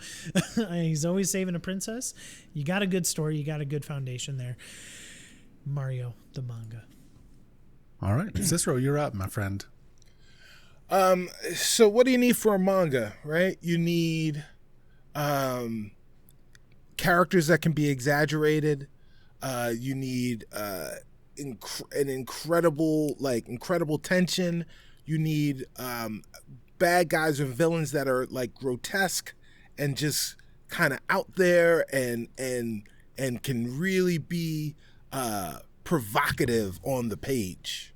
He's always saving a princess. You got a good story. You got a good foundation there. Mario, the manga. All right. Cicero, you're up, my friend. So what do you need for a manga, right? You need characters that can be exaggerated. You need incredible tension. You need bad guys and villains that are like grotesque and just kind of out there and can really be provocative on the page.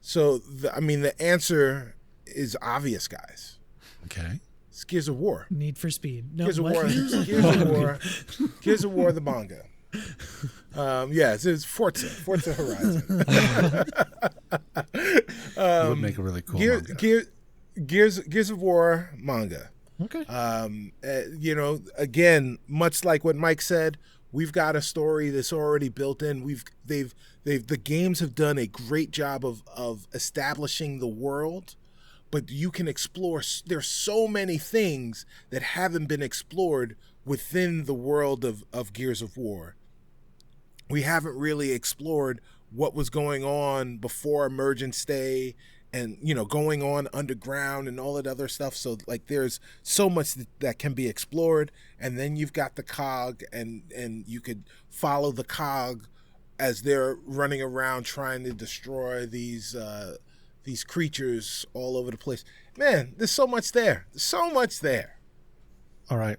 So the answer is obvious, guys. Okay. It's Gears of War. Need for Speed. No, Gears of what? War. Gears of War, the manga. It's Forza Horizon. It would make a really cool manga. Gears of War manga. Okay. Again, much like what Mike said, we've got a story that's already built in. The games have done a great job of establishing the world, but you can explore. There's so many things that haven't been explored within the world of Gears of War. We haven't really explored what was going on before Emergence Day and, going on underground and all that other stuff. So, there's so much that can be explored. And then you've got the cog, and you could follow the cog as they're running around trying to destroy these creatures all over the place. Man, there's so much there. There's so much there. All right.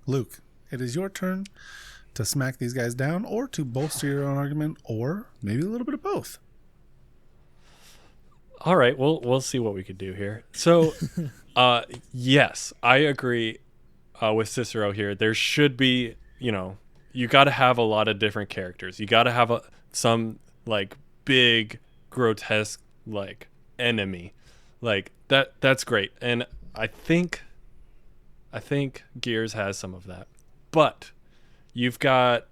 Luke, it is your turn to smack these guys down or to bolster your own argument, or maybe a little bit of both. All right, we'll see what we could do here. So, yes, I agree with Cicero here. There should be, you got to have a lot of different characters. You got to have some big, grotesque enemy, that's great. And I think Gears has some of that, but you've got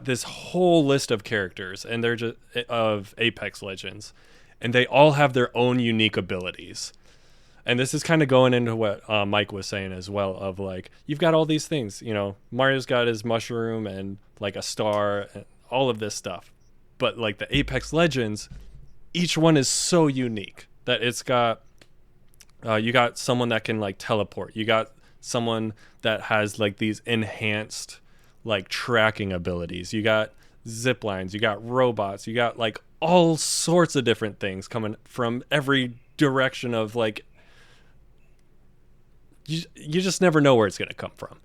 this whole list of characters, and they're just of Apex Legends, and they all have their own unique abilities. And this is kind of going into what Mike was saying as well, of you've got all these things, Mario's got his mushroom and a star and all of this stuff, but the Apex Legends, each one is so unique that it's got you got someone that can teleport, you got someone that has these enhanced tracking abilities, you got zip lines, you got robots, you got all sorts of different things coming from every direction of you just never know where it's going to come from.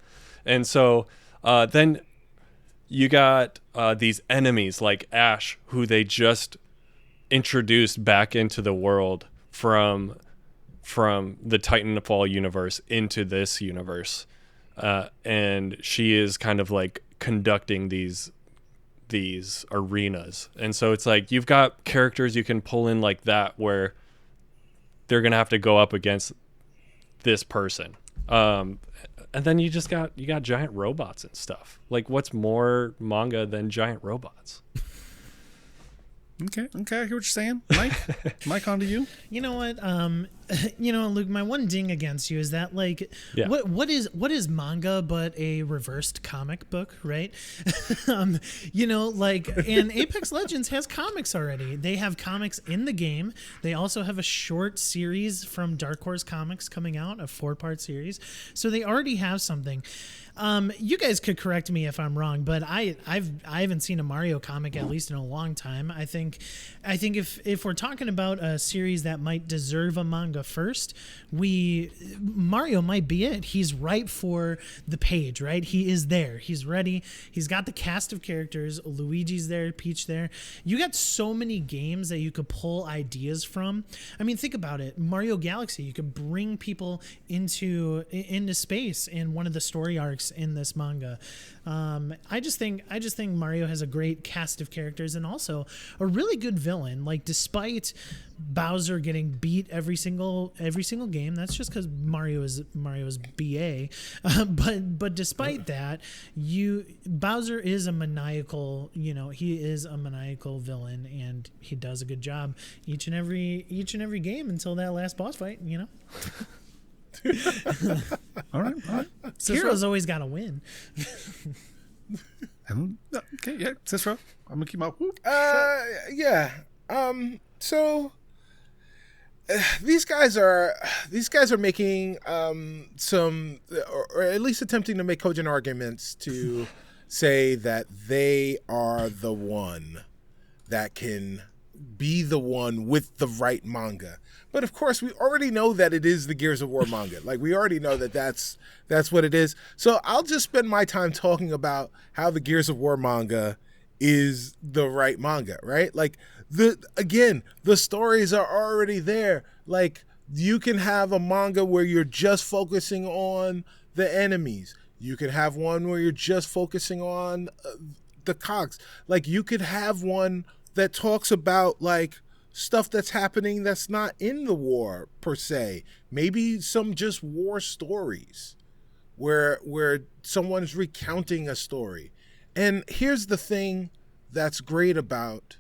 And so then you got these enemies like Ash, who they just introduced back into the world from the Titanfall universe into this universe. And she is kind of conducting these arenas. And so it's you've got characters you can pull in that, where they're going to have to go up against this person. And then you got giant robots and stuff. What's more manga than giant robots? Okay, I hear what you're saying. Mike, on to you. You know what? Luke, my one ding against you is that what is manga but a reversed comic book, right? And Apex Legends has comics already. They have comics in the game. They also have a short series from Dark Horse Comics coming out, a 4-part series. So they already have something. You guys could correct me if I'm wrong, but I haven't seen a Mario comic at least in a long time. I think if we're talking about a series that might deserve a manga manga first, Mario might be it. He's ripe for the page, right? He is there. He's ready. He's got the cast of characters. Luigi's there, Peach there. You got so many games that you could pull ideas from. I mean, think about it. Mario Galaxy, you could bring people into space in one of the story arcs in this manga. I just think Mario has a great cast of characters and also a really good villain. Like, despite Bowser getting beat every single game, that's just because Mario's BA. But despite that, Bowser is a maniacal. He is a maniacal villain, and he does a good job each and every game until that last boss fight. All right. Hero's always got to win. Okay, yeah, Cicero. I'm gonna keep my whoop. Yeah. So these guys are making some, or at least attempting to make cogent arguments to say that they are the one that can be the one with the right manga. But of course, we already know that it is the Gears of War manga. Like, we already know that that's what it is. So I'll just spend my time talking about how the Gears of War manga is the right manga, right? Like, the stories are already there. Like, you can have a manga where you're just focusing on the enemies. You can have one where you're just focusing on the cogs. Like, you could have one that talks about, like, stuff that's happening that's not in the war per se. Maybe some just war stories where someone's recounting a story. And here's the thing that's great about,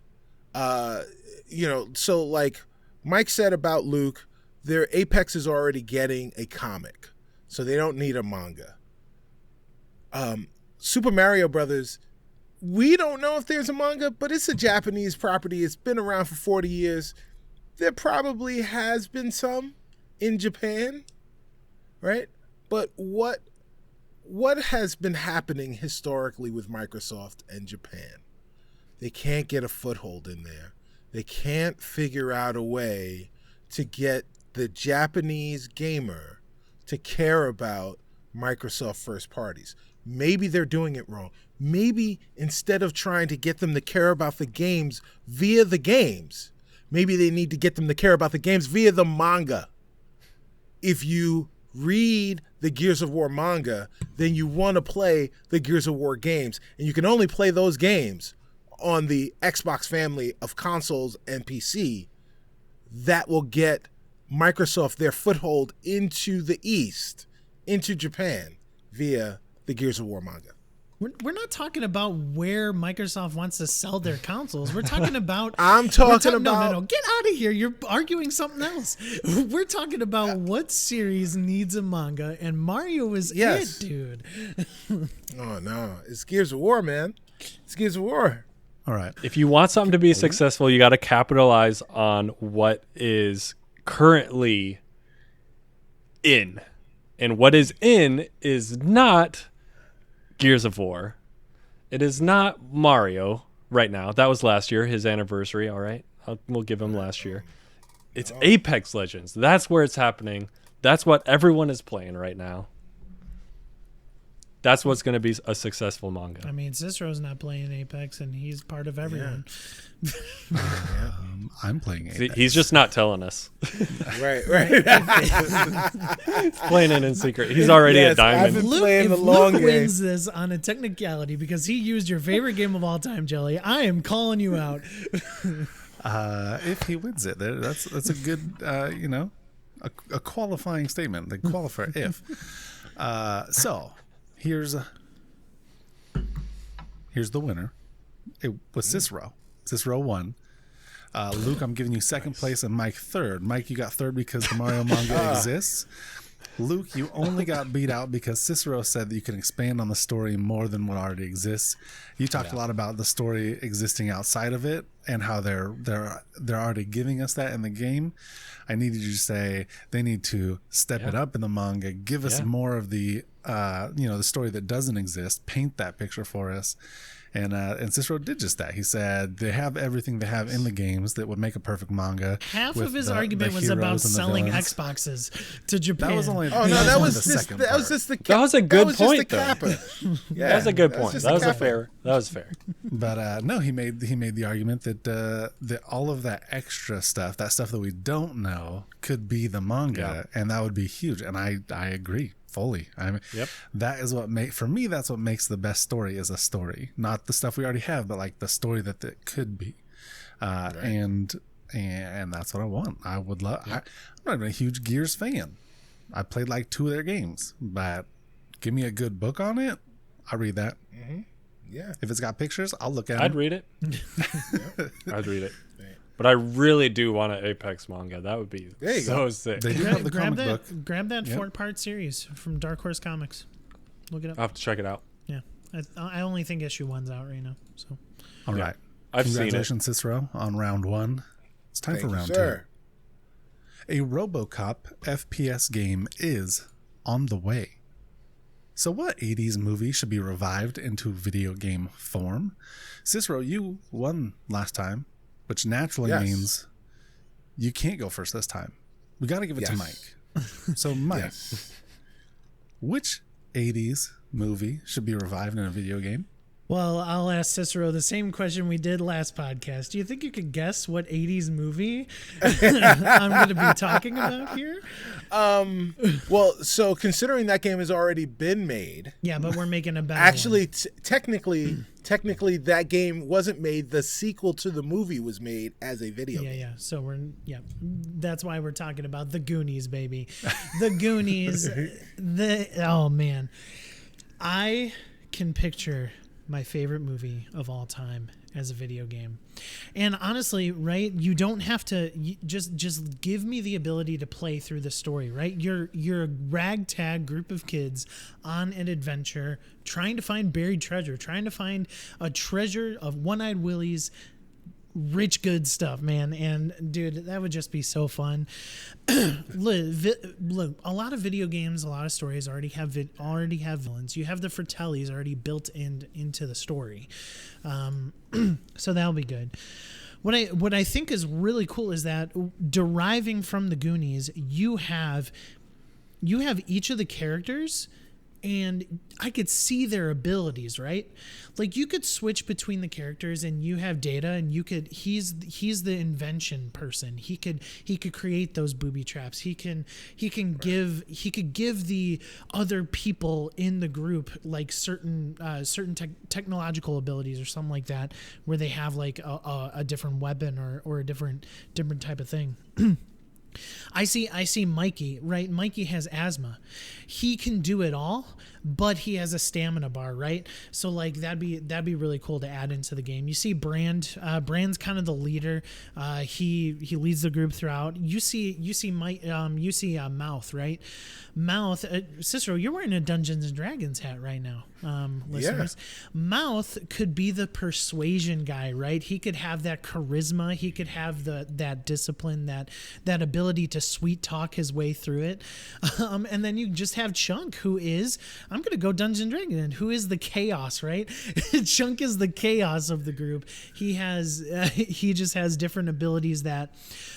so like Mike said about Luke, their Apex is already getting a comic, so they don't need a manga. Super Mario Brothers, we don't know if there's a manga, but it's a Japanese property. It's been around for 40 years. There probably has been some in Japan, right? But what has been happening historically with Microsoft and Japan? They can't get a foothold in there. They can't figure out a way to get the Japanese gamer to care about Microsoft first parties. Maybe they're doing it wrong. Maybe instead of trying to get them to care about the games via the games, maybe they need to get them to care about the games via the manga. If you read the Gears of War manga, then you want to play the Gears of War games. And you can only play those games on the Xbox family of consoles and PC. That will get Microsoft their foothold into the East, into Japan, via the Gears of War manga. We're not talking about where Microsoft wants to sell their consoles. We're talking about... I'm talking about... No. Get out of here. You're arguing something else. We're talking about what series needs a manga, and Mario is it, dude. Oh, no. It's Gears of War, man. It's Gears of War. All right. If you want something to be successful, you got to capitalize on what is currently in. And what is in is not Gears of War. It is not Mario right now. That was last year, his anniversary. All right. We'll give him last year. It's Apex Legends. That's where it's happening. That's what everyone is playing right now. That's what's going to be a successful manga. I mean, Cicero's not playing Apex, and he's part of everyone. Yeah. I'm playing Apex. See, he's just not telling us. Right. He's playing it in secret. He's already a diamond. If Luke wins this on a technicality because he used your favorite game of all time, Jelly, I am calling you out. If he wins it, that's a good, a qualifying statement. The qualifier if. So here's the winner. It was Cicero. Cicero won. Luke, I'm giving you second place, and Mike third. Mike, you got third because the Mario manga exists. Luke, you only got beat out because Cicero said that you can expand on the story more than what already exists. You talked a lot about the story existing outside of it and how they're already giving us that in the game. I needed you to say they need to step it up in the manga, give us more of the the story that doesn't exist, paint that picture for us. And Cicero did just that. He said they have everything they have in the games that would make a perfect manga. Half of his argument was about selling Xboxes to Japan. That was only. That was a good point, though. Yeah, that was a good point. That was fair. But no, he made the argument that all of that extra stuff, that stuff that we don't know, could be the manga, and that would be huge. And I agree fully. I mean, that is what for me, that's what makes the best story is a story, not the stuff we already have, but like the story that it could be. Right. And that's what I want. I would love. I'm not even a huge Gears fan. I played like 2 of their games, but give me a good book on it, I'll read that. Mm-hmm. Yeah. If it's got pictures, I'll look at it. I'd read it. I'd read it. But I really do want an Apex manga. That would be so sick. They do have the comic book. Grab that 4-part series from Dark Horse Comics. Look it up. I'll have to check it out. Yeah. I only think issue 1's out right now. So. All right. I've seen it. Congratulations, Cicero, on round 1. It's time for round 2. A RoboCop FPS game is on the way. So what 80s movie should be revived into video game form? Cicero, you won last time, which naturally means you can't go first this time. We got to give it to Mike. So Mike, which 80s movie should be revived in a video game? Well, I'll ask Cicero the same question we did last podcast. Do you think you could guess what 80s movie I'm going to be talking about here? Well, so considering that game has already been made. Yeah, but we're making a better Actually, technically, that game wasn't made. The sequel to the movie was made as a video game. Yeah. So that's why we're talking about the Goonies, baby. The Goonies. Oh, man. I can picture my favorite movie of all time as a video game. And honestly, right, you don't have to just give me the ability to play through the story, right? You're a ragtag group of kids on an adventure trying to find buried treasure, trying to find a treasure of One-Eyed Willie's rich good stuff, man. And dude, that would just be so fun. Look, a lot of video games, a lot of stories already have villains. You have the Fratellis already built into the story, so that'll be good. What I think is really cool is that deriving from the Goonies, you have each of the characters, and I could see their abilities, right? Like you could switch between the characters, and you have Data, and he's the invention person. He could create those booby traps. He could give the other people in the group like certain technological abilities or something like that, where they have like a different weapon or a different type of thing. I see Mikey, right? Mikey has asthma. He can do it all, but he has a stamina bar, right? So like that'd be really cool to add into the game. You see Brand's kind of the leader. He leads the group throughout. You see Mouth, right? Mouth, Cicero, you're wearing a Dungeons and Dragons hat right now, listeners. Yeah. Mouth could be the persuasion guy, right? He could have that charisma. He could have that discipline, that ability to sweet talk his way through it. And then you just have Chunk, who is, I'm going to go Dungeons and Dragons, who is the chaos, right? Chunk is the chaos of the group. He just has different abilities that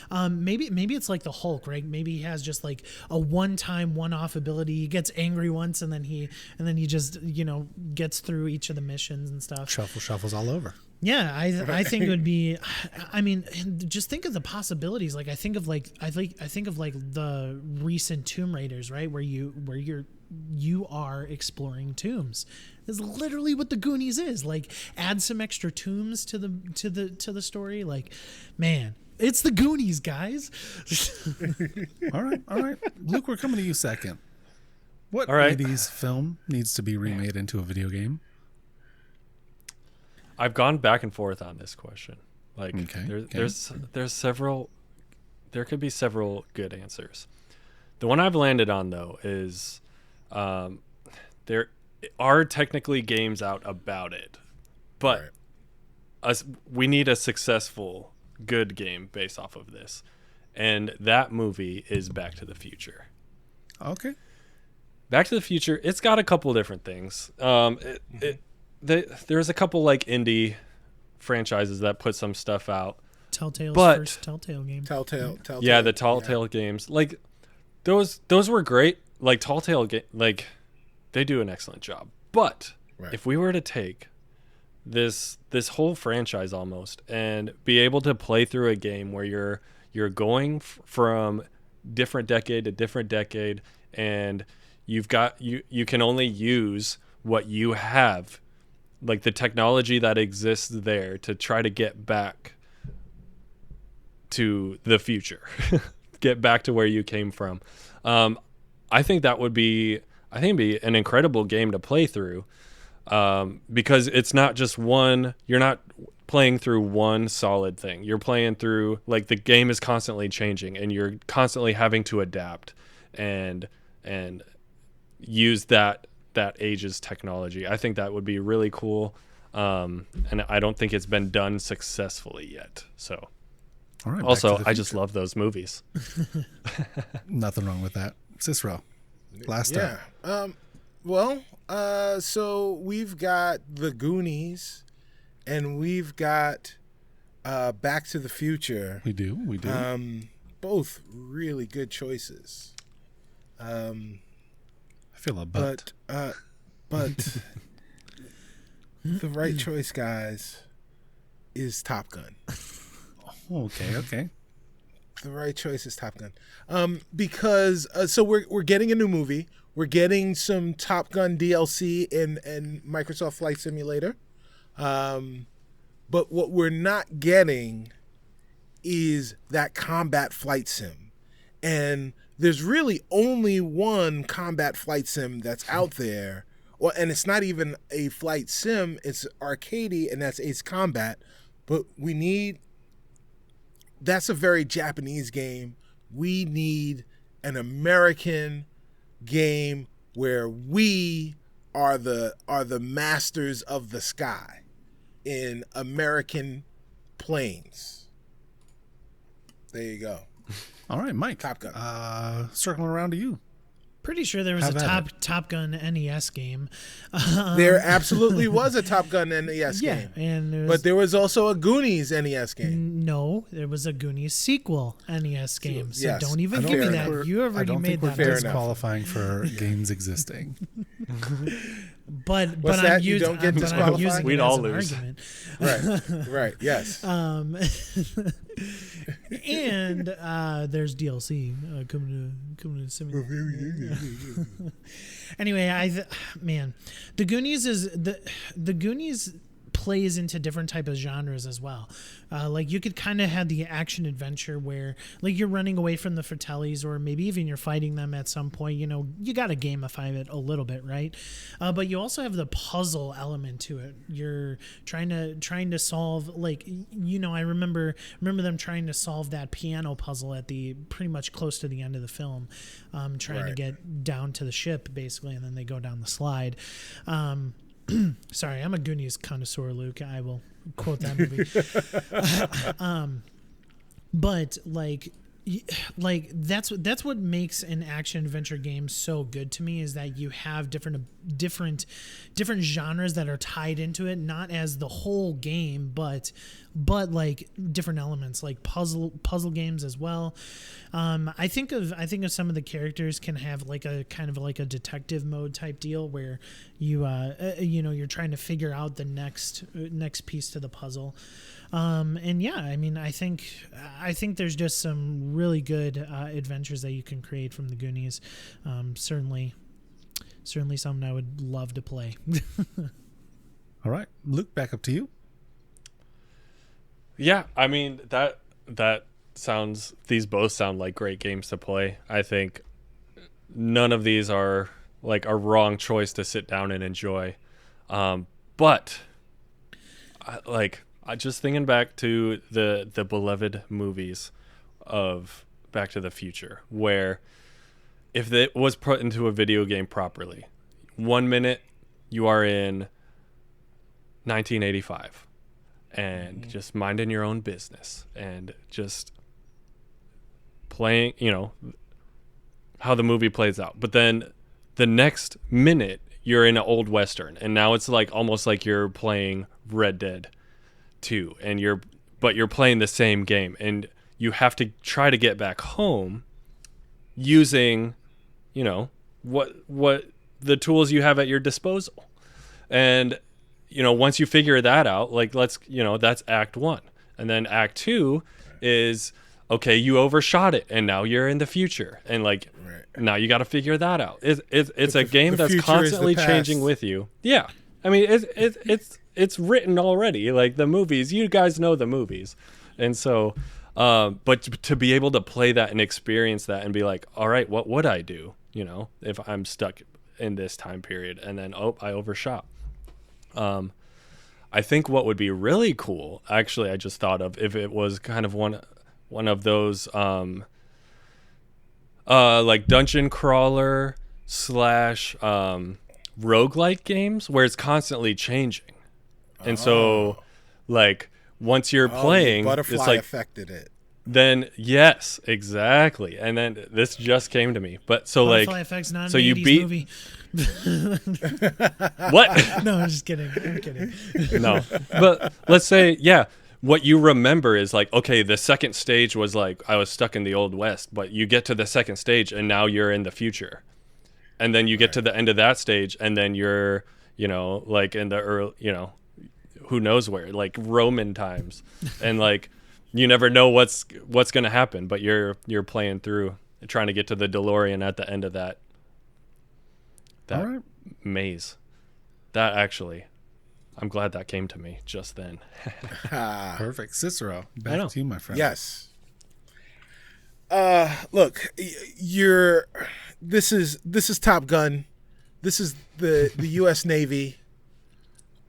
maybe it's like the Hulk, right? Maybe he has just like a one-off ability. He gets angry once, and then he just gets through each of the missions and stuff. Shuffles all over. Yeah, I think it would be. I mean, just think of the possibilities. Like I think of like the recent Tomb Raiders, right? Where you are exploring tombs. Is literally what the Goonies is. Like add some extra tombs to the story. Like, man. It's the Goonies, guys. All right. Luke, we're coming to you second. What 80s film needs to be remade into a video game? I've gone back and forth on this question. Like, there's several. There could be several good answers. The one I've landed on though is, there are technically games out about it, but we need a successful good game based off of this, and that movie is Back to the Future. Okay. Back to the Future, it's got a couple different things. There's a couple like indie franchises that put some stuff out. Telltale's But- first Telltale game. Telltale. Yeah, the Telltale games, like those were great. Like Telltale, like they do an excellent job. But Right. if we were to take this whole franchise almost and be able to play through a game where you're going from different decade to different decade, and you can only use what you have, like the technology that exists there, to try to get back to the future, get back to where you came from. I think that would be an incredible game to play through, because it's not just one. You're not playing through one solid thing. You're playing through, like, the game is constantly changing, and you're constantly having to adapt and use that age's technology. I think that would be really cool, and I don't think it's been done successfully yet. So, All right. also, I just love those movies. Nothing wrong with that. Cicero, last up. Yeah. So we've got The Goonies, and we've got Back to the Future. We do. Both really good choices. I feel a butt. But the right choice, guys, is Top Gun. Okay. The right choice is Top Gun. Because so we're getting a new movie. We're getting some Top Gun DLC and Microsoft Flight Simulator. But what we're not getting is that combat flight sim. And there's really only one combat flight sim that's out there. And it's not even a flight sim, it's arcadey, and that's Ace Combat. But that's a very Japanese game. We need an American game where we are the masters of the sky in American planes. There you go. All right, Mike. Top Gun. Circling around to you. Pretty sure there was Have a at Top Gun NES game. There absolutely was a Top Gun NES Yeah, game. and But there was also a Goonies NES game. no, there was a Goonies sequel NES game. So Yes. don't even I give me don't that. think You I already don't made think we're that. fair argument. enough. disqualifying for games existing. But What's I'm that? You using don't get but I'm disqualified? using it We'd as all an lose. argument. Right. Yes. And there's DLC coming to Simulator. Anyway, man, the Goonies is the Goonies plays into different type of genres as well. Like you could kind of have the action adventure where like you're running away from the Fratellis, or maybe even you're fighting them at some point. You know, you got to gamify it a little bit, right? But you also have the puzzle element to it. You're trying to solve, like, you know, I remember them trying to solve that piano puzzle at the pretty much close to the end of the film, trying to Right. get down to the ship basically, and then they go down the slide. Sorry, I'm a Goonies connoisseur, Luke. I will quote that movie. But like that's what makes an action adventure game so good to me, is that you have different genres that are tied into it, not as the whole game, but like different elements, like puzzle games as well. I think of some of the characters can have like a kind of like a detective mode type deal where you you're trying to figure out the next piece to the puzzle. And yeah, I mean, I think there's just some really good adventures that you can create from the Goonies. Certainly something I would love to play. All right, Luke, back up to you. Yeah, I mean these both sound like great games to play. I think none of these are like a wrong choice to sit down and enjoy. But I just thinking back to the beloved movies of Back to the Future, where if it was put into a video game properly, 1 minute you are in 1985 and just minding your own business and just playing, you know, how the movie plays out. But then the next minute you're in an old Western, and now it's like almost like you're playing Red Dead 2, and you're playing the same game, and you have to try to get back home using, what the tools you have at your disposal. And, once you figure that out, like that's Act 1. And then Act 2 is, okay, you overshot it, and now you're in the future, and like now you got to figure that out. It's a game that's constantly changing with you. Yeah, I mean it's written already. Like the movies, you guys know the movies, and so, but to be able to play that and experience that and be like, all right, what would I do? If I'm stuck in this time period, and then I overshot. I think what would be really cool, actually, I just thought of, if it was kind of one of those like dungeon crawler / roguelike games where it's constantly changing. And so like once you're playing, butterfly it's like affected it. Then yes, exactly. And then this just came to me. But so Butterfly like Effect's not so an you 80s beat movie. What? No, I'm just kidding. I'm kidding. No. But let's say, yeah, what you remember is like, okay, the second stage was like I was stuck in the Old West, but you get to the second stage and now you're in the future. And then you get to the end of that stage and then you're, like in the early, who knows where, like Roman times. And like you never know what's going to happen, but you're playing through, trying to get to the DeLorean at the end of that maze. That actually, I'm glad that came to me just then. Perfect. Cicero, back to you, my friend. Yes. Look, this is Top Gun. This is the U.S. Navy.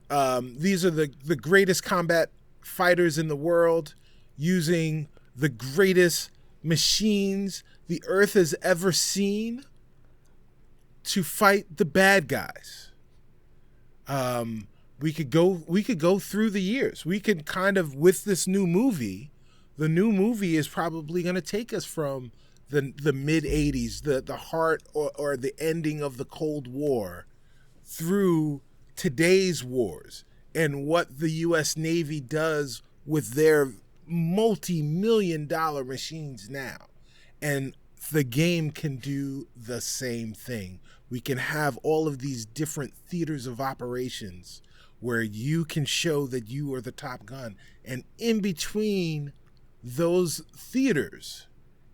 These are the greatest combat fighters in the world, using the greatest machines the Earth has ever seen to fight the bad guys. We could go through the years. We could kind of, with this new movie, the new movie is probably going to take us from the mid 80s, the heart or the ending of the Cold War, through today's wars and what the U.S. Navy does with their multi-million-dollar machines now. And the game can do the same thing. We can have all of these different theaters of operations where you can show that you are the Top Gun. And in between those theaters,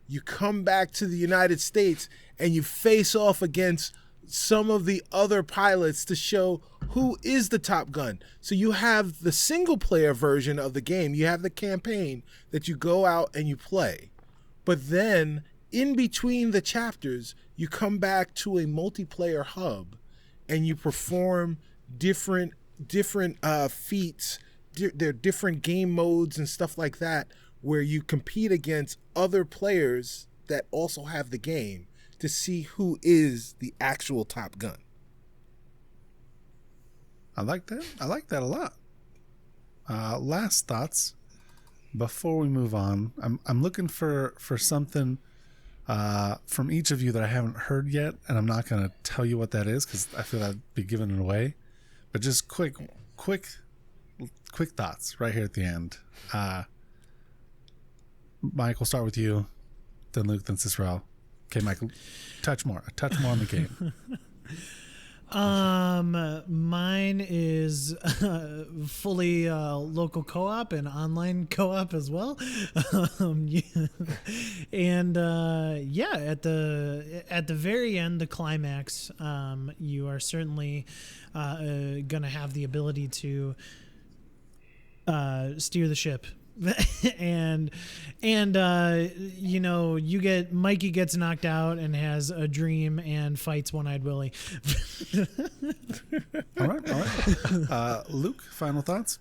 you come back to the United States and you face off against some of the other pilots to show who is the Top Gun. So you have the single player version of the game. You have the campaign that you go out and you play. But then in between the chapters, you come back to a multiplayer hub and you perform different feats. There are different game modes and stuff like that where you compete against other players that also have the game to see who is the actual Top Gun. I like that. I like that a lot. Last thoughts before we move on. I'm looking for something from each of you that I haven't heard yet, and I'm not going to tell you what that is because I feel I'd be giving it away. But just quick thoughts right here at the end. Mike, we'll start with you, then Luke, then Cicero. Okay, Mike, touch more on the game. Mine is fully local co-op and online co-op as well. And at the very end, the climax, you are certainly gonna have the ability to steer the ship. and Mikey gets knocked out and has a dream and fights One-Eyed Willie. All right. Luke, final thoughts?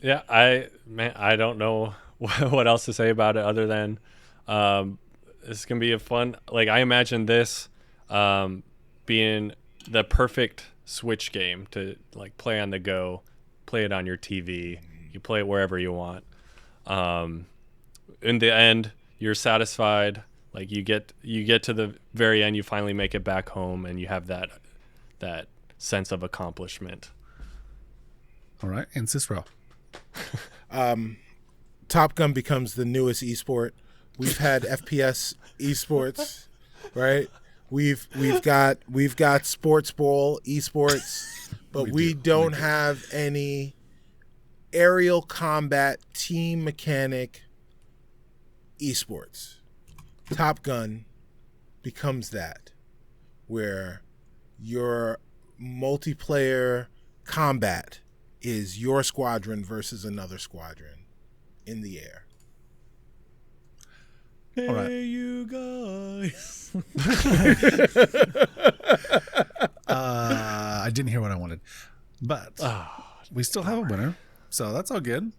Yeah, I don't know what else to say about it other than this can be a fun, like I imagine this being the perfect Switch game to like play on the go, play it on your TV. You play it wherever you want. In the end, you're satisfied. Like you get to the very end, you finally make it back home, and you have that sense of accomplishment. All right, and Cicero. Top Gun becomes the newest esport. We've had FPS esports, right? We've got sports ball esports, but we don't have any aerial combat team mechanic esports. Top Gun becomes that, where your multiplayer combat is your squadron versus another squadron in the air. All right. Hey, you guys. I didn't hear what I wanted, but we still have a winner, so that's all good.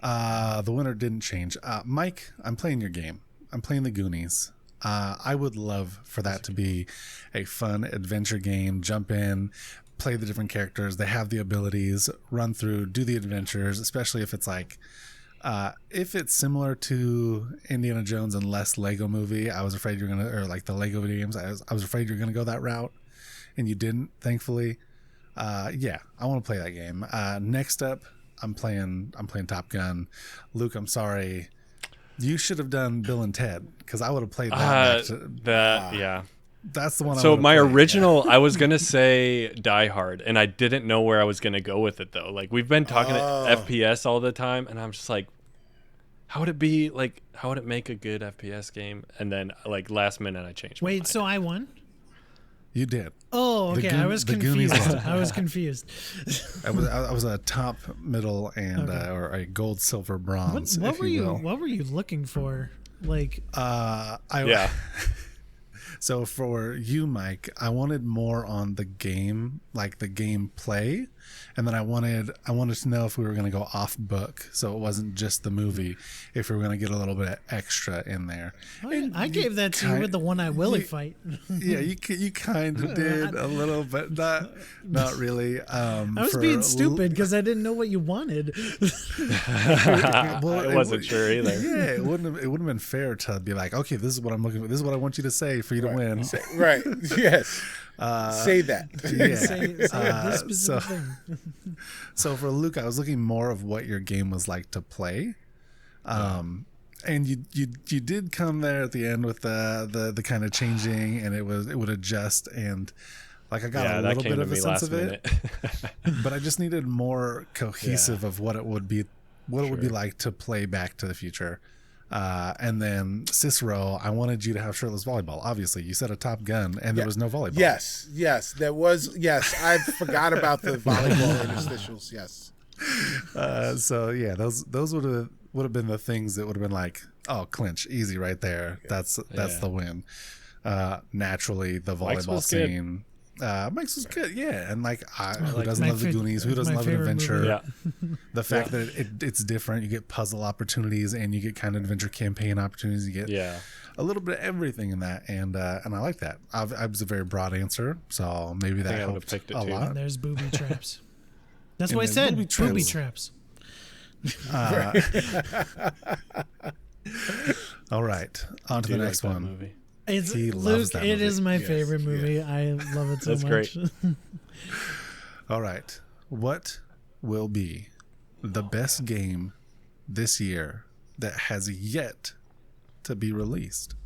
The winner didn't change. Mike, I'm playing your game. I'm playing the Goonies. I would love for that to be a fun adventure game. Jump in, play the different characters. They have the abilities, run through, do the adventures, especially if it's like, if it's similar to Indiana Jones and less Lego Movie. I was afraid you're going to, or like the Lego video games, I was afraid you're going to go that route, and you didn't, thankfully. Yeah, I want to play that game. Next up, I'm playing Top Gun. Luke, I'm sorry. You should have done Bill and Ted, because I would have played that. Yeah. That's the one. So my played. original, I was gonna say Die Hard, and I didn't know where I was gonna go with it though. Like we've been talking FPS all the time, and I'm just like, how would it be? Like, how would it make a good FPS game? And then like last minute, I changed. Wait, so I won? You did. Oh, okay. I was confused. I was confused. I was a top, middle, and or a gold, silver, bronze. What if were you you? will. What were you looking for? Like, Yeah. So for you, Mike, I wanted more on the game, like the gameplay, and then I wanted to know if we were going to go off book, so it wasn't just the movie. If we were going to get a little bit of extra in there. I gave that to you with the One Eye Willie fight. Yeah, you kind of did a little, but not really. I was being stupid because I didn't know what you wanted. I wasn't sure either. Yeah, it wouldn't have been fair to be like, okay, this is what I'm looking for. This is what I want you to say for you to win. Right. Yes. Say that. Yeah. Say this specific thing. So for Luke, I was looking more of what your game was like to play. And you did come there at the end with the kind of changing, and it would adjust, and like I got a little bit of a sense of it. But I just needed more cohesive of what it would be like to play Back to the Future. And then Cicero, I wanted you to have shirtless volleyball. Obviously, you said a Top Gun, and there was no volleyball. Yes, there was. Yes, I forgot about the volleyball interstitials. Yes. So yeah, those would have been the things that would have been like, oh, clinch, easy right there. That's the win. Naturally, the volleyball scene. Mike's was good, yeah, and like who doesn't love the Goonies? Who doesn't love an adventure? Yeah. The fact that it's different, you get puzzle opportunities and you get kind of adventure campaign opportunities. You get a little bit of everything in that, and I like that. I was a very broad answer, so maybe that helped a lot. And there's booby traps. That's what I said. Booby traps. All right, on to the next one. Movie. He Luke, loves that it movie. is my favorite movie. Yeah. I love it so That's much. great. All right, what will be the best game this year that has yet to be released,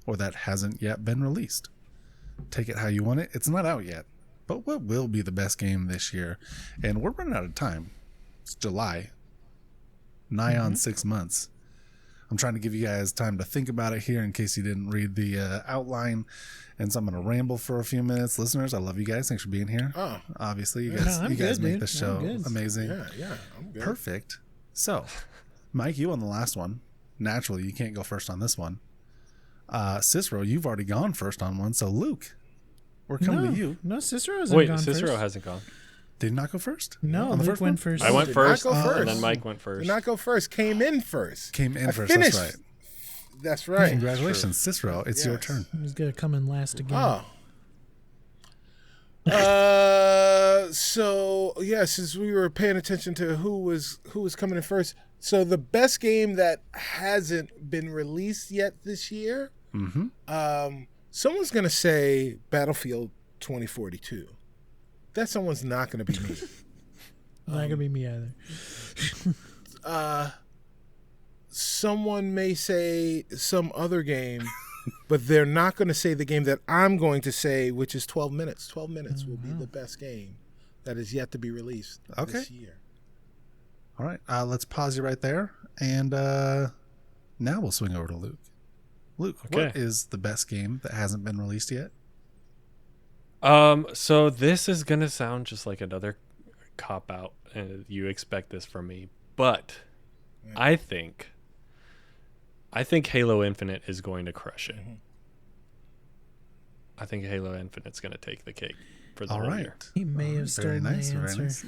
or that hasn't yet been released? Take it how you want it. It's not out yet, but what will be the best game this year? And we're running out of time. It's July, nigh on 6 months. I'm trying to give you guys time to think about it here in case you didn't read the outline. And so I'm going to ramble for a few minutes. Listeners, I love you guys. Thanks for being here. Oh. Obviously, you guys make the show amazing. Yeah, I'm good. Perfect. So, Mike, you on the last one. Naturally, you can't go first on this one. Cicero, you've already gone first on one. So, Luke, we're coming to you. No, Cicero hasn't gone Cicero first. hasn't gone. Did he not go first? No, on the Luke first went one? first. I went Did first, not go first. and then Mike went first. Did not go first. Came in first. Came in I first. finished. That's right. That's right. Congratulations, Cicero. It's your Yes. turn. He's gonna come in last again. So yeah, since we were paying attention to who was coming in first, so the best game that hasn't been released yet this year Someone's going to say Battlefield 2042. That someone's not going to be me. Not gonna be me either. Someone may say some other game, but they're not going to say the game that I'm going to say, which is 12 minutes. 12 minutes will be the best game that is yet to be released this year. All right. Let's pause you right there. And now we'll swing over to Luke. Luke, what is the best game that hasn't been released yet? So this is going to sound just like another cop-out, and you expect this from me. But I think Halo Infinite is going to crush it. I think Halo Infinite's going to take the cake for the whole year. He may have stolen my answer.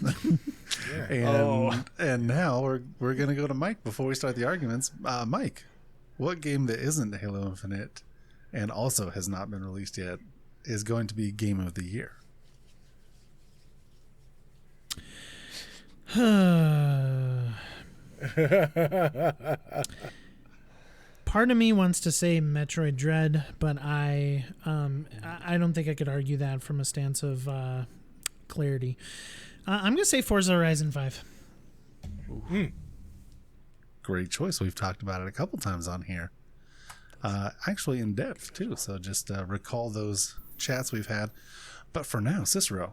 And now we're going to go to Mike before we start the arguments. Mike, what game that isn't Halo Infinite and also has not been released yet is going to be Game of the Year? Part of me wants to say Metroid Dread, but I don't think I could argue that from a stance of clarity. I'm gonna say Forza Horizon 5. Great choice. We've talked about it a couple times on here, actually in depth too. So just recall those chats we've had. But for now, Cicero,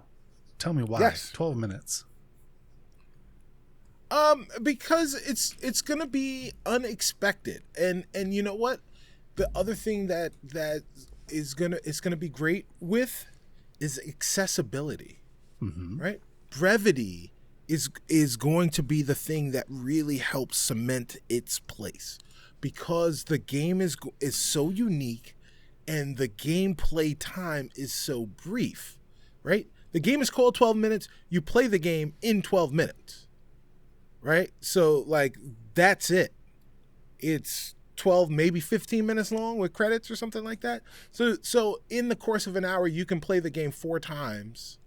tell me why. 12 minutes. Because it's gonna be unexpected, and you know what, the other thing that is gonna be great with is accessibility, right? Brevity is going to be the thing that really helps cement its place, because the game is so unique, and the gameplay time is so brief, right? The game is called 12 minutes. You play the game in 12 minutes. Right? So, like, that's it. It's 12, maybe 15 minutes long with credits or something like that. So in the course of an hour, you can play the game 4 times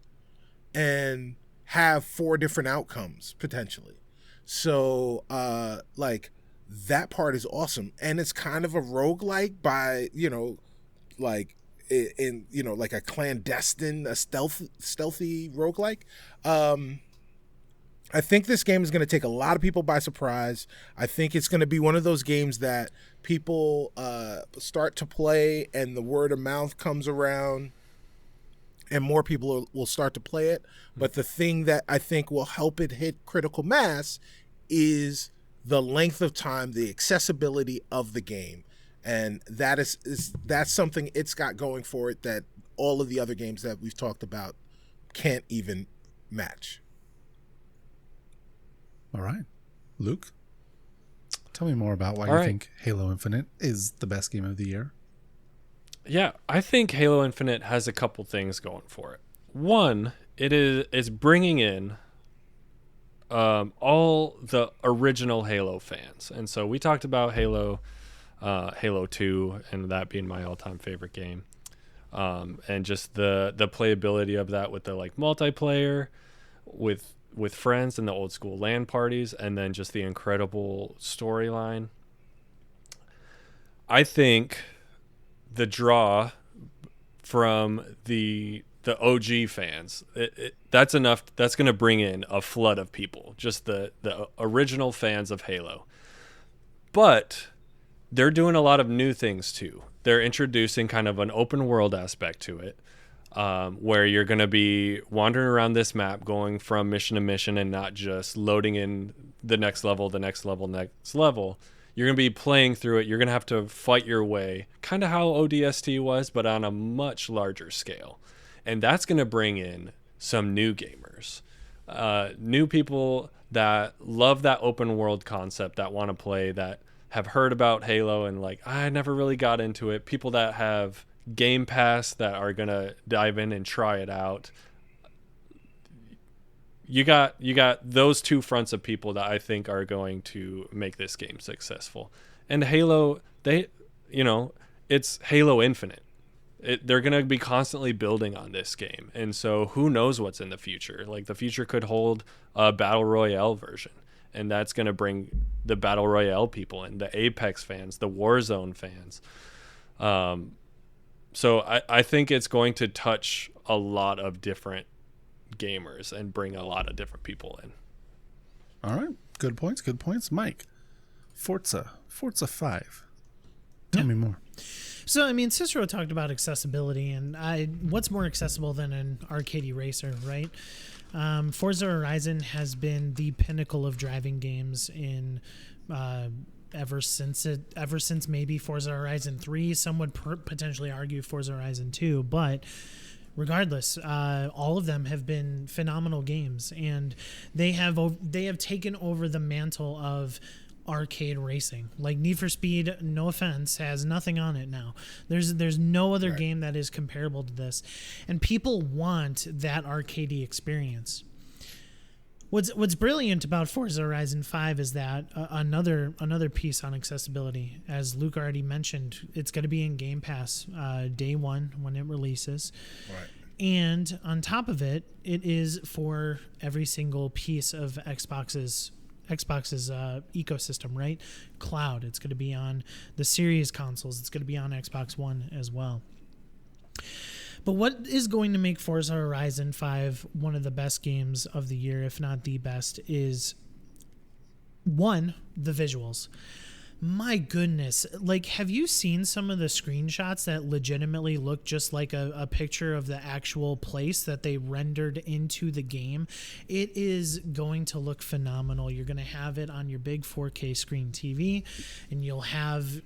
and have 4 different outcomes, potentially. So, like, that part is awesome. And it's kind of a roguelike by, like, like a clandestine, a stealthy roguelike. I think this game is going to take a lot of people by surprise. I think it's going to be one of those games that people start to play and the word of mouth comes around and more people will start to play it. But the thing that I think will help it hit critical mass is the length of time, the accessibility of the game. And that's something it's got going for it that all of the other games that we've talked about can't even match. All right. Luke, tell me more about why you think Halo Infinite is the best game of the year. Yeah, I think Halo Infinite has a couple things going for it. One, it's bringing in all the original Halo fans. And so we talked about Halo 2, and that being my all-time favorite game. And just the playability of that with the like multiplayer with friends and the old school LAN parties, and then just the incredible storyline. I think the draw from the OG fans, that's enough. That's going to bring in a flood of people, just the original fans of Halo. But they're doing a lot of new things too. They're introducing kind of an open world aspect to it. Where you're going to be wandering around this map, going from mission to mission, and not just loading in the next level. You're going to be playing through it. You're going to have to fight your way, kind of how ODST was, but on a much larger scale. And that's going to bring in some new gamers, new people that love that open world concept, that want to play, that have heard about Halo and like, I never really got into it. People that have Game Pass that are gonna dive in and try it out. You got those two fronts of people that I think are going to make this game successful. And Halo, it's Halo Infinite. They're gonna be constantly building on this game, and so who knows what's in the future? Like the future could hold a battle royale version, and that's gonna bring the battle royale people in, the Apex fans, the Warzone fans. So I think it's going to touch a lot of different gamers and bring a lot of different people in. All right. Good points. Good points. Mike, Forza 5. Tell me more. So, I mean, Cicero talked about accessibility, and what's more accessible than an arcade racer, right? Forza Horizon has been the pinnacle of driving games in ever since maybe Forza Horizon 3. Some would potentially argue Forza Horizon 2, but regardless, all of them have been phenomenal games, and they have taken over the mantle of arcade racing. Like Need for Speed, no offense, has nothing on it now. There's no other game that is comparable to this, and people want that arcadey experience. What's brilliant about Forza Horizon 5 is that another piece on accessibility, as Luke already mentioned, it's going to be in Game Pass day one when it releases. Right. And on top of it, it is for every single piece of Xbox's ecosystem, right? Cloud. It's going to be on the Series consoles. It's going to be on Xbox One as well. But what is going to make Forza Horizon 5 one of the best games of the year, if not the best, is one, the visuals. My goodness, like, have you seen some of the screenshots that legitimately look just like a picture of the actual place that they rendered into the game? It is going to look phenomenal. You're going to have it on your big 4K screen TV, and you'll have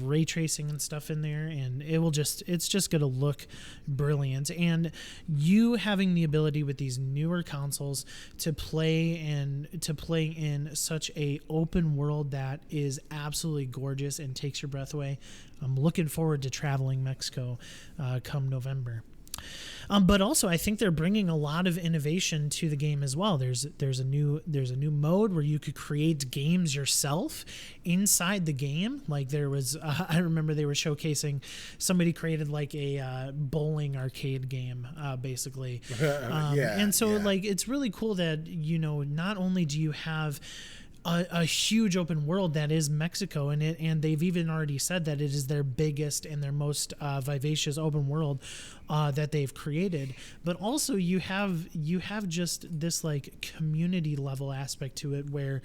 ray tracing and stuff in there, and it's just going to look brilliant. And you having the ability with these newer consoles to play in such a open world that is absolutely gorgeous and takes your breath away. I'm looking forward to traveling Mexico come November. But also, I think they're bringing a lot of innovation to the game as well. There's a new mode where you could create games yourself inside the game. Like there was, I remember they were showcasing somebody created like a bowling arcade game, basically. And so like it's really cool that not only do you have a huge open world that is Mexico, and they've even already said that it is their biggest and their most vivacious open world that they've created. But also you have just this like community level aspect to it, where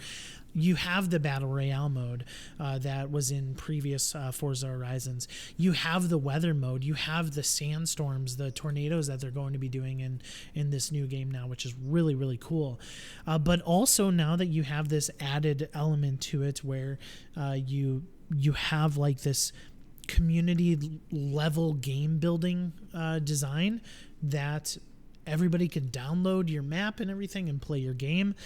you have the battle royale mode that was in previous Forza Horizons. You have the weather mode. You have the sandstorms, the tornadoes that they're going to be doing in this new game now, which is really, really cool. But also now that you have this added element to it where you have like this community level game building design that everybody can download your map and everything and play your game.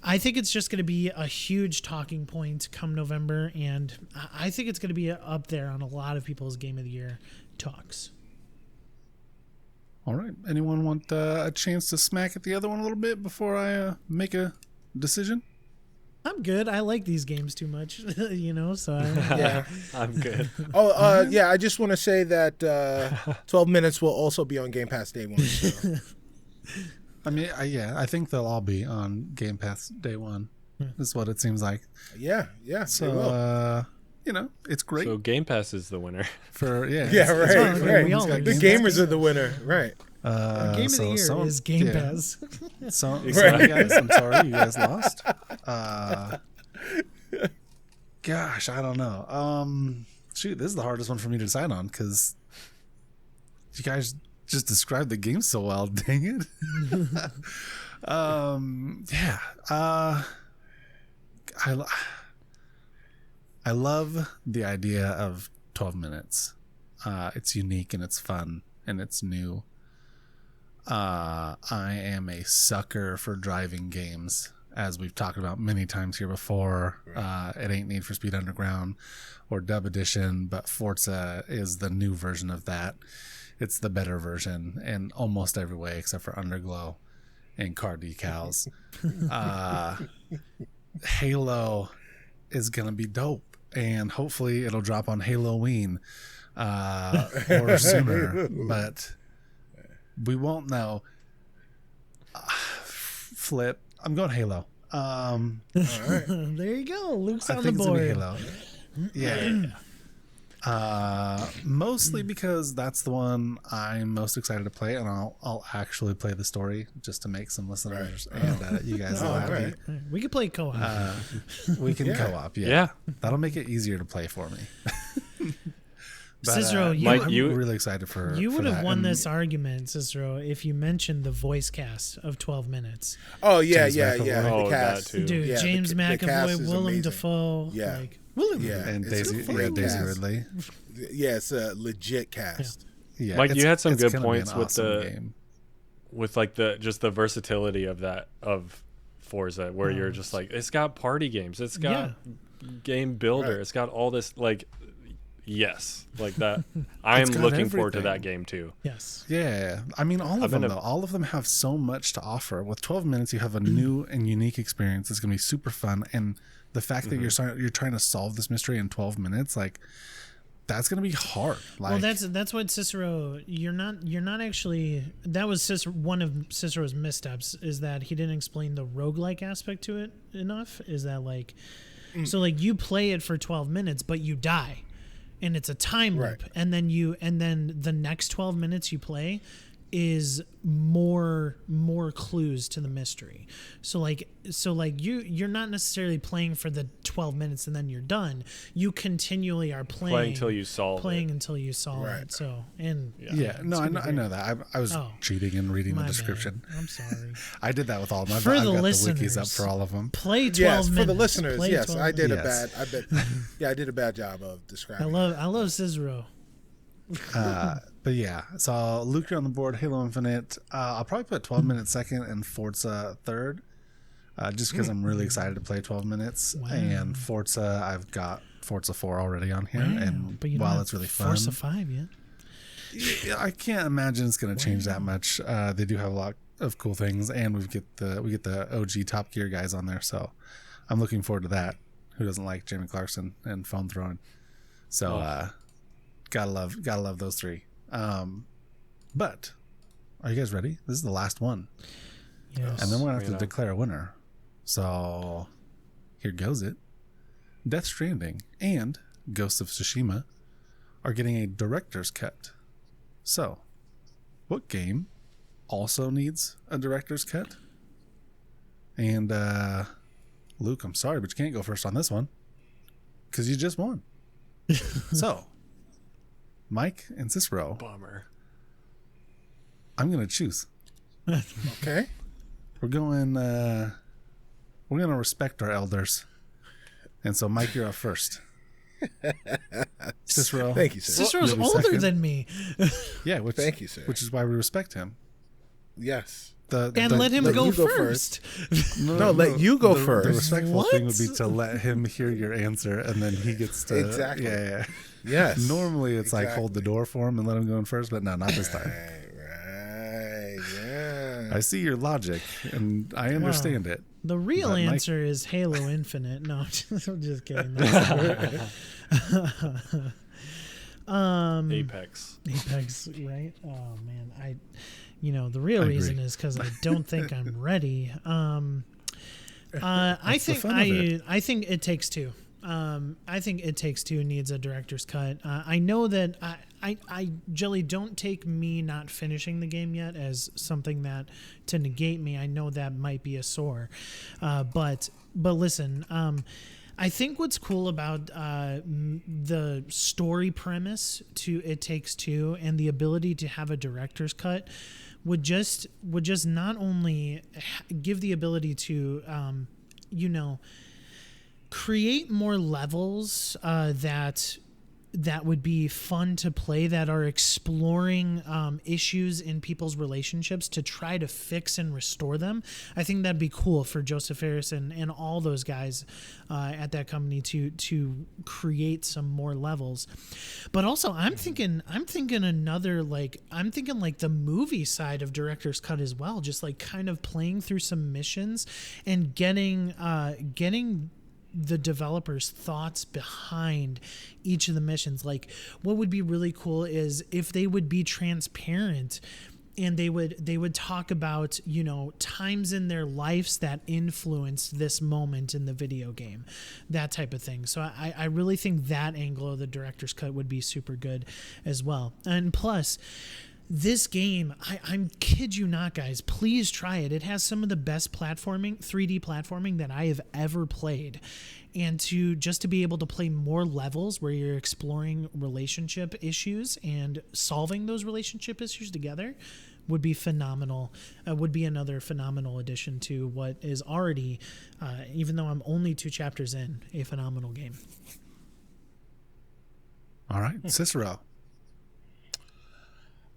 I think it's just going to be a huge talking point come November, and I think it's going to be up there on a lot of people's Game of the Year talks. All right. Anyone want a chance to smack at the other one a little bit before I make a decision? I'm good. I like these games too much, so Yeah. I'm good. Yeah, I just want to say that 12 Minutes will also be on Game Pass day one. So. I mean, I think they'll all be on Game Pass day one. Is what it seems like. Yeah. So, it's great. So Game Pass is the winner. For right. The gamers are the winner, right? Game of the Year is Game Pass. So, sorry guys, I'm sorry you guys lost. Gosh, I don't know. Shoot, this is the hardest one for me to decide on because you guys just described the game so well. Dang it. I love the idea of 12 minutes. It's unique and it's fun and it's new. I am a sucker for driving games, as we've talked about many times here before. It ain't Need for Speed Underground or Dub Edition, but Forza is the new version of that. It's the better version in almost every way except for underglow and car decals. Halo is going to be dope, and hopefully it'll drop on Halloween or sooner, but we won't know. Flip. I'm going Halo. All right. There you go. Luke's I on think the it's gonna be board. Halo. Yeah. Mostly because that's the one I'm most excited to play, and I'll actually play the story just to make some listeners and you guys happy. right. We could play co-op. We can co-op, Yeah. That'll make it easier to play for me. But, Cicero, Mike, I'm really excited for you would for have that. won And this argument, Cicero, if you mentioned the voice cast of 12 minutes. Oh yeah, James yeah, McAvoy. yeah. Oh, The that cast. too. Dude, Yeah, James the cast McAvoy, is Willem amazing. Dafoe. Yeah. Like, Yeah, and it's Daisy, a fucking Daisy cast. Ridley. Yeah, it's a legit cast. Yeah, Mike, you had some it's good gonna be an points with awesome the game. with like the versatility of Forza, where you're just like, it's got party games, it's got game builder, Right. it's got all this, like, yes, like that. I'm got looking forward to everything. that game too. yes. Yeah, I mean, all of them though. All of them have so much to offer. With 12 minutes, you have a new and unique experience. It's gonna be super fun, and the fact that you're trying to solve this mystery in 12 minutes, like, that's gonna be hard. Like, Well, that's what Cicero. You're not actually. That was one of Cicero's missteps, is that he didn't explain the roguelike aspect to it enough. Is that like, so like you play it for 12 minutes, but you die, and it's a time loop, Right. and then the next 12 minutes you play is more clues to the mystery. So like you're not necessarily playing for the 12 minutes and then you're done. You continually are playing Until you solve until you solve Right. it. So and yeah, no, I know that. I was Oh. cheating and reading the my description. bad. I'm sorry. I did that with all of them. For I've the got listeners, the wikis up for all of them. Play 12 Yes, minutes. for the listeners, Play yes, 12 I did minutes. Yes. I did a bad job of describing. I love Cicero. But yeah, so Luke, you're on the board. Halo Infinite. I'll probably put 12 minutes second and Forza third, just because I'm really excited to play 12 minutes. Wow. And Forza, I've got Forza 4 already on here, Wow, and but you don't while have it's really fun, Forza 5 yet. yeah, I can't imagine it's going to change that much. They do have a lot of cool things, and we get the OG Top Gear guys on there, so I'm looking forward to that. Who doesn't like Jamie Clarkson and phone throwing? So gotta love those three. But are you guys ready? This is the last one, Yes. and then we're gonna have You to know. declare a winner. So here goes it. Death Stranding and Ghost of Tsushima are getting a director's cut. So, what game also needs a director's cut? And Luke, I'm sorry, but you can't go first on this one because you just won. So, Mike and Cicero, Bummer. I'm gonna choose. Okay. We're gonna respect our elders, and so Mike, you're up first. Cicero, Thank you, sir. Cicero's you'll be older second. than me. Yeah, Thank you, sir. Which is why we respect him. Yes. And let him let go you go first. No, let you go the first. The respectful What? thing would be to let him hear your answer, and then he gets to Exactly. Yeah. Yes. Normally, it's like hold the door for him and let him go in first, but no, not this time. Right. Yeah. I see your logic, and I understand it. The real But Mike- answer is Halo Infinite. No, I'm just kidding. Apex. Apex, right? Oh man, the real I reason agree. is because I don't think I'm ready. I That's the think fun of it. I think It Takes Two. I think It Takes Two needs a director's cut. I know that I Jelly, don't take me not finishing the game yet as something that to negate me. I know that might be a sore, but listen. I think what's cool about the story premise to It Takes Two and the ability to have a director's cut would just not only give the ability to create more levels that would be fun to play, that are exploring issues in people's relationships to try to fix and restore them. I think that'd be cool for Joseph Harris and all those guys at that company to create some more levels. But also, I'm thinking another, like, I'm thinking like the movie side of director's cut as well, just like kind of playing through some missions and getting the developers' thoughts behind each of the missions. Like, what would be really cool is if they would be transparent and they would talk about, you know, times in their lives that influenced this moment in the video game, that type of thing. So I really think that angle of the director's cut would be super good as well. And plus, this game, I'm kid you not, guys, please try it. It has some of the best 3D platforming that I have ever played. And to be able to play more levels where you're exploring relationship issues and solving those relationship issues together would be phenomenal. Would be another phenomenal addition to what is already, even though I'm only 2 chapters in, a phenomenal game. All right, Cicero.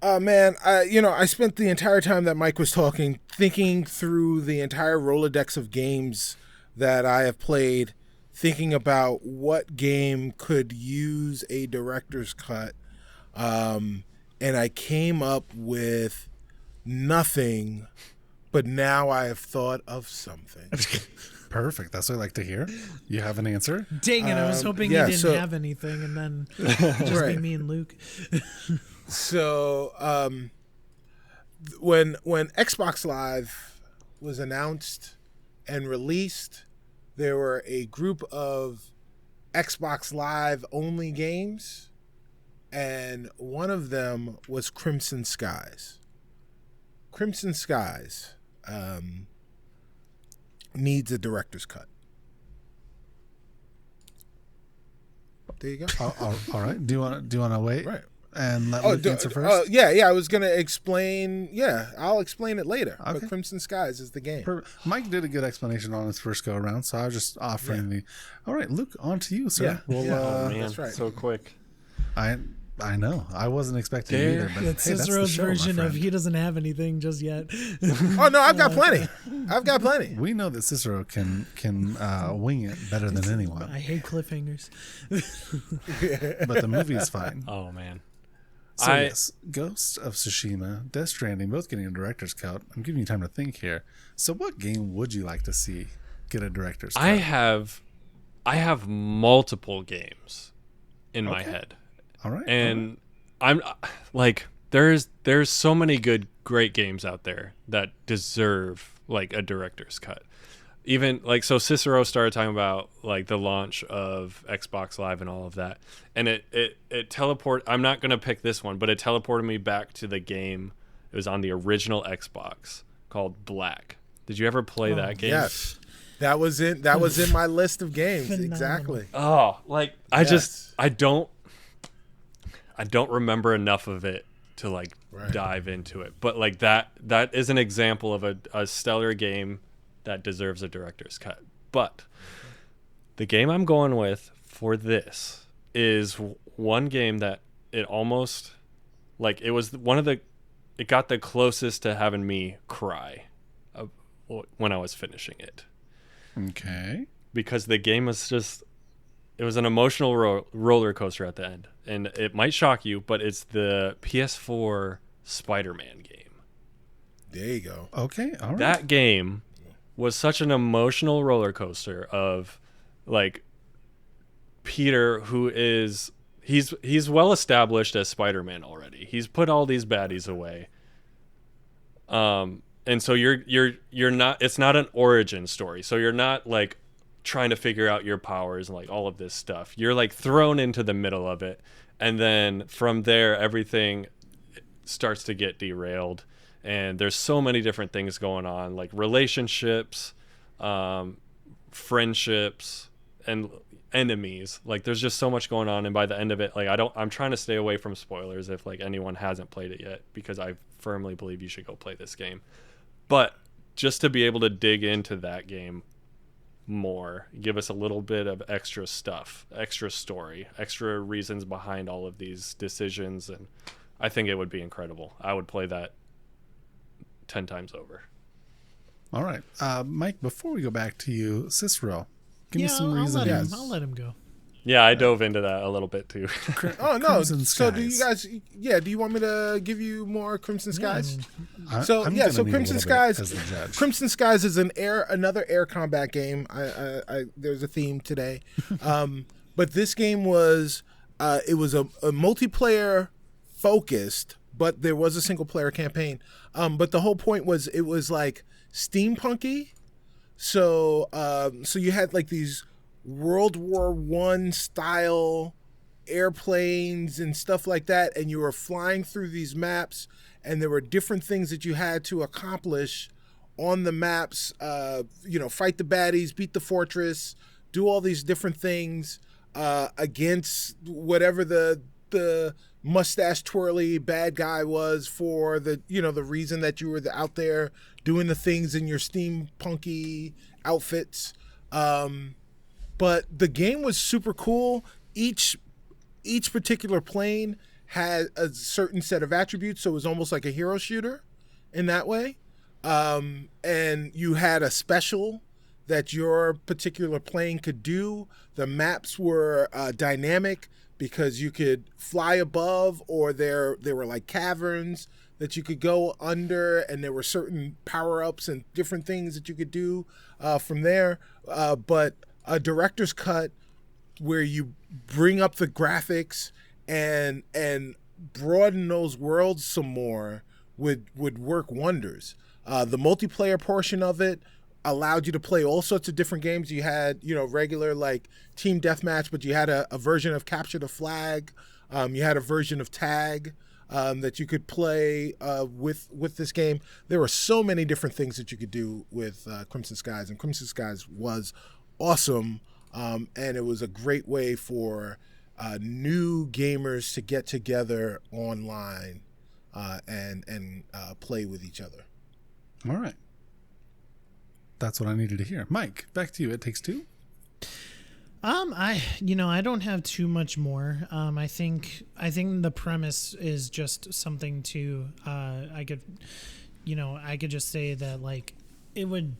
Man, I spent the entire time that Mike was talking thinking through the entire Rolodex of games that I have played, thinking about what game could use a director's cut, and I came up with nothing, but now I have thought of something. Perfect. That's what I like to hear. You have an answer? Dang it, I was hoping you didn't have anything, and then just be me and Luke. So when Xbox Live was announced and released, there were a group of Xbox Live only games, and one of them was Crimson Skies. Crimson Skies needs a director's cut. There you go. All right. Do you want to wait? Right. And let Luke answer first? Yeah. I was going to explain. Yeah, I'll explain it later. Okay. But Crimson Skies is the game. Mike did a good explanation on his first go around, so I was just offering the. All right, Luke, on to you, sir. Yeah. Well, Man, that's right. so quick. I know. I wasn't expecting it either. But That's hey, Cicero's that's the show, version my of friend. he doesn't have anything just yet. Oh no, I've got plenty. We know that Cicero can wing it better than anyone, I hate cliffhangers. but the movie is fine. Oh man. So yes, Ghost of Tsushima, Death Stranding, both getting a director's cut. I'm giving you time to think here. So what game would you like to see get a director's cut? I have multiple games in my head. All right. And I'm like there's so many great games out there that deserve like a director's cut. Even like, so Cicero started talking about like the launch of Xbox Live and all of that, and it I'm not gonna pick this one, but it teleported me back to the game. It was on the original Xbox called Black. Did you ever play that game? Yes, that was in my list of games. Phenomenal. Exactly. Oh, like I don't remember enough of it to like dive into it, but like that is an example of a stellar game that deserves a director's cut. But the game I'm going with for this is one game that it almost like it got the closest to having me cry when I was finishing it. Okay. Because the game was it was an emotional roller coaster at the end. And it might shock you, but it's the PS4 Spider-Man game. There you go. Okay. All right. That game was such an emotional roller coaster of like Peter, who is he's well established as Spider-Man already. He's put all these baddies away. And so you're not, it's not an origin story. So you're not like trying to figure out your powers and like all of this stuff. You're like thrown into the middle of it. And then from there, everything starts to get derailed. And there's so many different things going on, like relationships, friendships, and enemies. Like there's just so much going on. And by the end of it, like I'm trying to stay away from spoilers if like anyone hasn't played it yet, because I firmly believe you should go play this game. But just to be able to dig into that game more, give us a little bit of extra stuff, extra story, extra reasons behind all of these decisions, and I think it would be incredible. I would play that 10 times over. All right. Mike, before we go back to you, Cicero, give me some I'll reasons. I'll let him go. Yeah, I dove into that a little bit too. Oh no! Crimson So do you Skies. guys? Yeah. Do you want me to give you more Crimson Skies? I'm So gonna need a Crimson little Skies. bit as the judge. Crimson Skies is another air combat game. There's a theme today, but this game was it was a multiplayer focused but there was a single player campaign. But the whole point was it was like steampunky. So so you had like these World War I style airplanes and stuff like that, and you were flying through these maps, and there were different things that you had to accomplish on the maps. Fight the baddies, beat the fortress, do all these different things against whatever the mustache twirly bad guy was for the the reason that you were out there doing the things in your steampunky outfits. But the game was super cool. Each particular plane had a certain set of attributes, so it was almost like a hero shooter in that way. And you had a special that your particular plane could do. The maps were dynamic because you could fly above, or there were like caverns that you could go under, and there were certain power-ups and different things that you could do from there. But a director's cut where you bring up the graphics and broaden those worlds some more would work wonders. The multiplayer portion of it allowed you to play all sorts of different games. You had, regular like team deathmatch, but you had a version of Capture the Flag. You had a version of Tag that you could play with this game. There were so many different things that you could do with Crimson Skies, and Crimson Skies was awesome. And it was a great way for new gamers to get together online and play with each other. All right. That's what I needed to hear. Mike, back to you. It Takes Two. I don't have too much more. I think the premise is just something to I could just say that like it would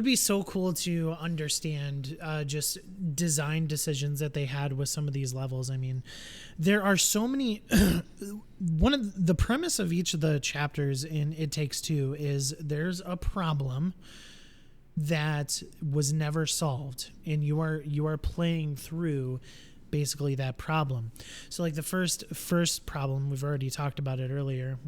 be so cool to understand just design decisions that they had with some of these levels. I mean, there are so many. One of the premise of each of the chapters in It Takes Two is there's a problem that was never solved, and you are playing through basically that problem. So like the first problem, we've already talked about it earlier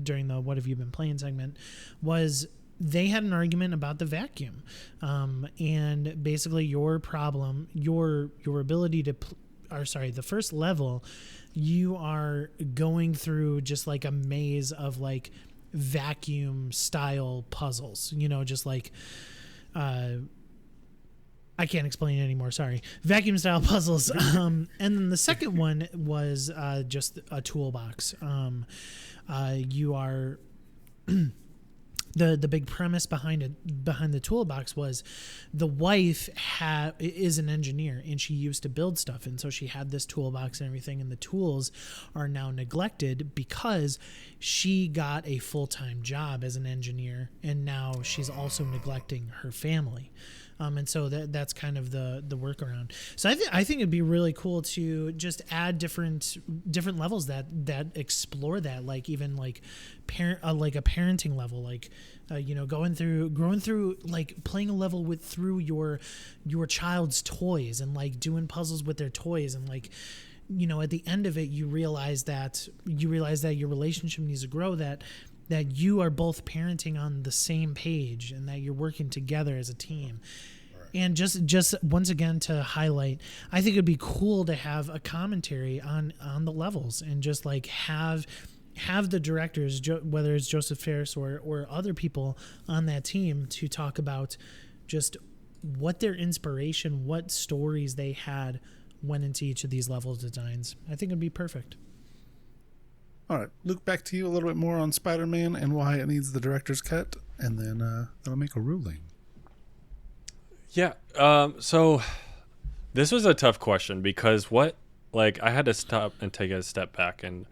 during the What Have You Been Playing segment, was they had an argument about the vacuum, and basically your problem, your ability to the first level, you are going through just like a maze of like vacuum style puzzles, just like I can't explain it anymore. Sorry. Vacuum style puzzles. And then the second one was just a toolbox. You are the big premise behind the toolbox was the wife is an engineer, and she used to build stuff, and so she had this toolbox and everything, and the tools are now neglected because she got a full-time job as an engineer, and now she's also neglecting her family. And so that's kind of the workaround. So I think it'd be really cool to just add different levels that explore that, like even like like a parenting level, like growing through like playing a level through your child's toys and like doing puzzles with their toys, and like at the end of it you realize that your relationship needs to grow, that you are both parenting on the same page and that you're working together as a team. And just once again to highlight, I think it'd be cool to have a commentary on the levels, and just like have the directors, whether it's Joseph Ferris or other people on that team, to talk about just what their inspiration, what stories they had went into each of these level designs. I think it'd be perfect. All right, Luke, back to you a little bit more on Spider-Man and why it needs the director's cut, and then I'll make a ruling. Yeah. So this was a tough question because I had to stop and take a step back and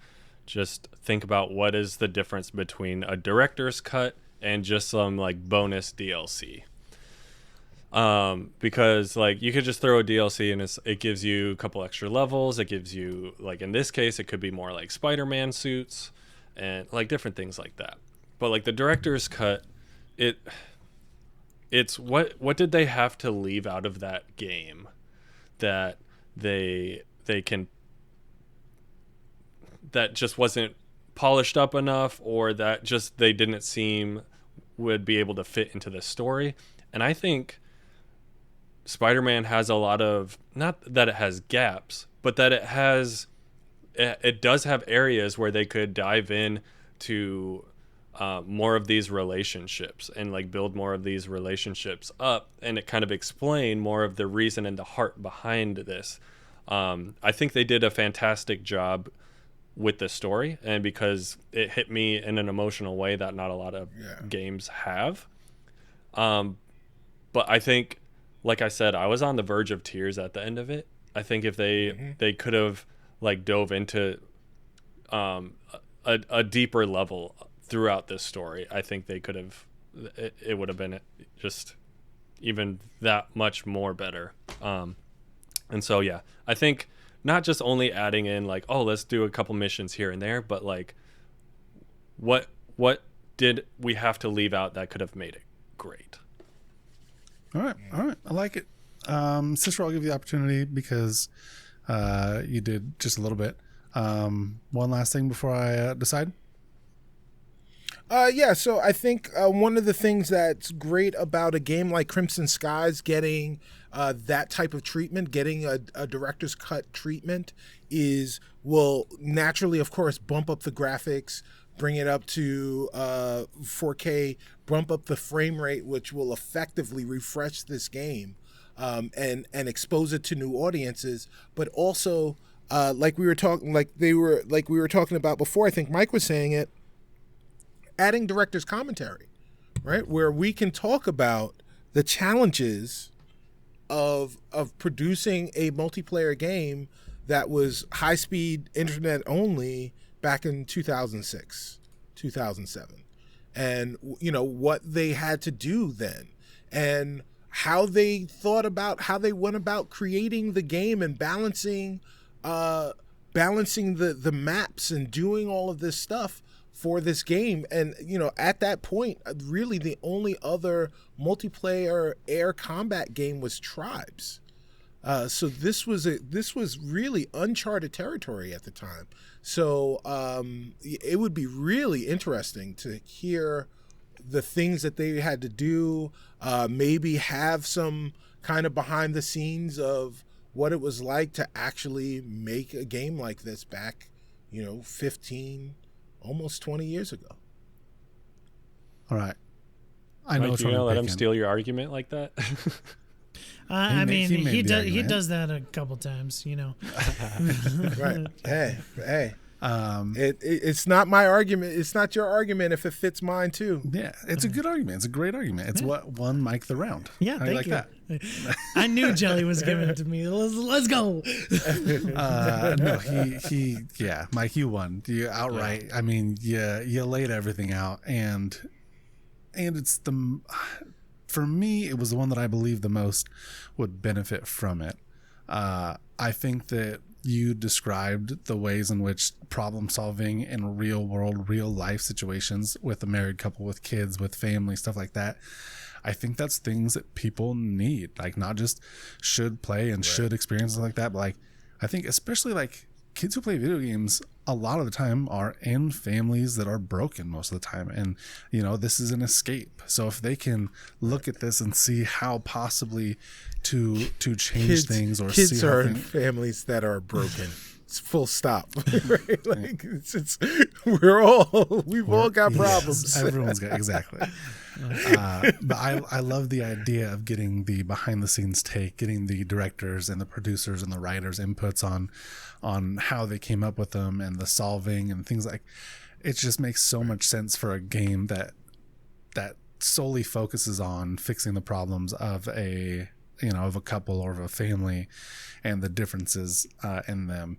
just think about what is the difference between a director's cut and just some like bonus DLC. Because like you could just throw a DLC and it gives you a couple extra levels. It gives you, like in this case, it could be more like Spider-Man suits and like different things like that. But like the director's cut, it's what did they have to leave out of that game that they can, that just wasn't polished up enough, or that just they didn't seem would be able to fit into the story. And I think Spider-Man has a lot of, not that it has gaps, but that it does have areas where they could dive in to more of these relationships and like build more of these relationships up, and it kind of explain more of the reason and the heart behind this. I think they did a fantastic job with the story, and because it hit me in an emotional way that not a lot of games have. But I think, like I said, I was on the verge of tears at the end of it. I think if they could have like dove into a deeper level throughout this story, I think they could have, it would have been just even that much more better. And so, yeah, I think not just only adding in like, oh, let's do a couple missions here and there, but like what did we have to leave out that could have made it great? All right. I like it. Cicero, I'll give you the opportunity because you did just a little bit. One last thing before I decide. So I think one of the things that's great about a game like Crimson Skies getting that type of treatment, getting a director's cut treatment, will naturally, of course, bump up the graphics, bring it up to 4K, bump up the frame rate, which will effectively refresh this game and expose it to new audiences. But also, like we were talking about before, I think Mike was saying it, adding director's commentary, right? Where we can talk about the challenges of producing a multiplayer game that was high-speed internet only back in 2006, 2007. And, what they had to do then and how they went about creating the game and balancing the maps and doing all of this stuff for this game. And at that point, really the only other multiplayer air combat game was Tribes. So this was really uncharted territory at the time. So it would be really interesting to hear the things that they had to do, maybe have some kind of behind the scenes of what it was like to actually make a game like this back, 15, almost 20 years ago. All right. I know Mike, which you one gonna I'm let him picking. steal your argument like that? He does that a couple times, Right. Hey. It's not my argument. It's not your argument if it fits mine too. Yeah, it's a good argument. It's a great argument. It's what won Mike the round. Yeah, I like you. that. I knew Jelly was giving it to me. Let's go. No, yeah, Mike, you won. You outright. Yeah. I mean, you laid everything out, and it's for me, it was the one that I believe the most would benefit from it. I think that you described the ways in which problem solving in real world, real life situations with a married couple, with kids, with family, stuff like that. I think that's things that people need, like not just should play and should experience like that, but like I think especially like kids who play video games a lot of the time are in families that are broken most of the time, and this is an escape. So if they can look at this and see how possibly to change things, or kids see are how in families that are broken. It's full stop. Right? Like we've all got problems. Yes, everyone's got exactly. But I love the idea of getting the behind the scenes take, getting the directors and the producers and the writers inputs on how they came up with them and the solving and things like. It just makes so much sense for a game that solely focuses on fixing the problems of a couple or of a family and the differences in them.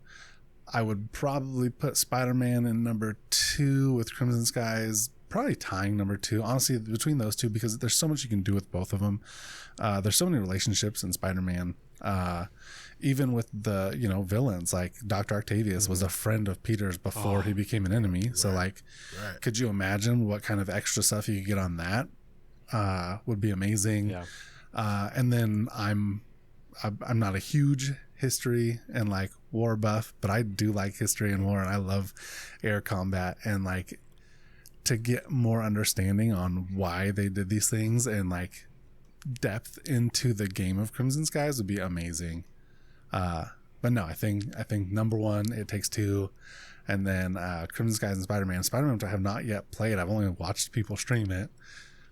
I would probably put Spider-Man in number 2 with Crimson Skies, probably tying number 2, honestly, between those two, because there's so much you can do with both of them. There's so many relationships in Spider-Man, even with the villains. Like Dr. Octavius was a friend of Peter's before he became an enemy. So could you imagine what kind of extra stuff you could get on that? Would be amazing. Yeah. And then I'm not a huge history and like war buff, but I do like history and war, and I love air combat, and like to get more understanding on why they did these things and like depth into the game of Crimson Skies would be amazing. But no, I think number one, It Takes Two, and then Crimson Skies and Spider-Man. Spider-Man, which I have not yet played. I've only watched people stream it.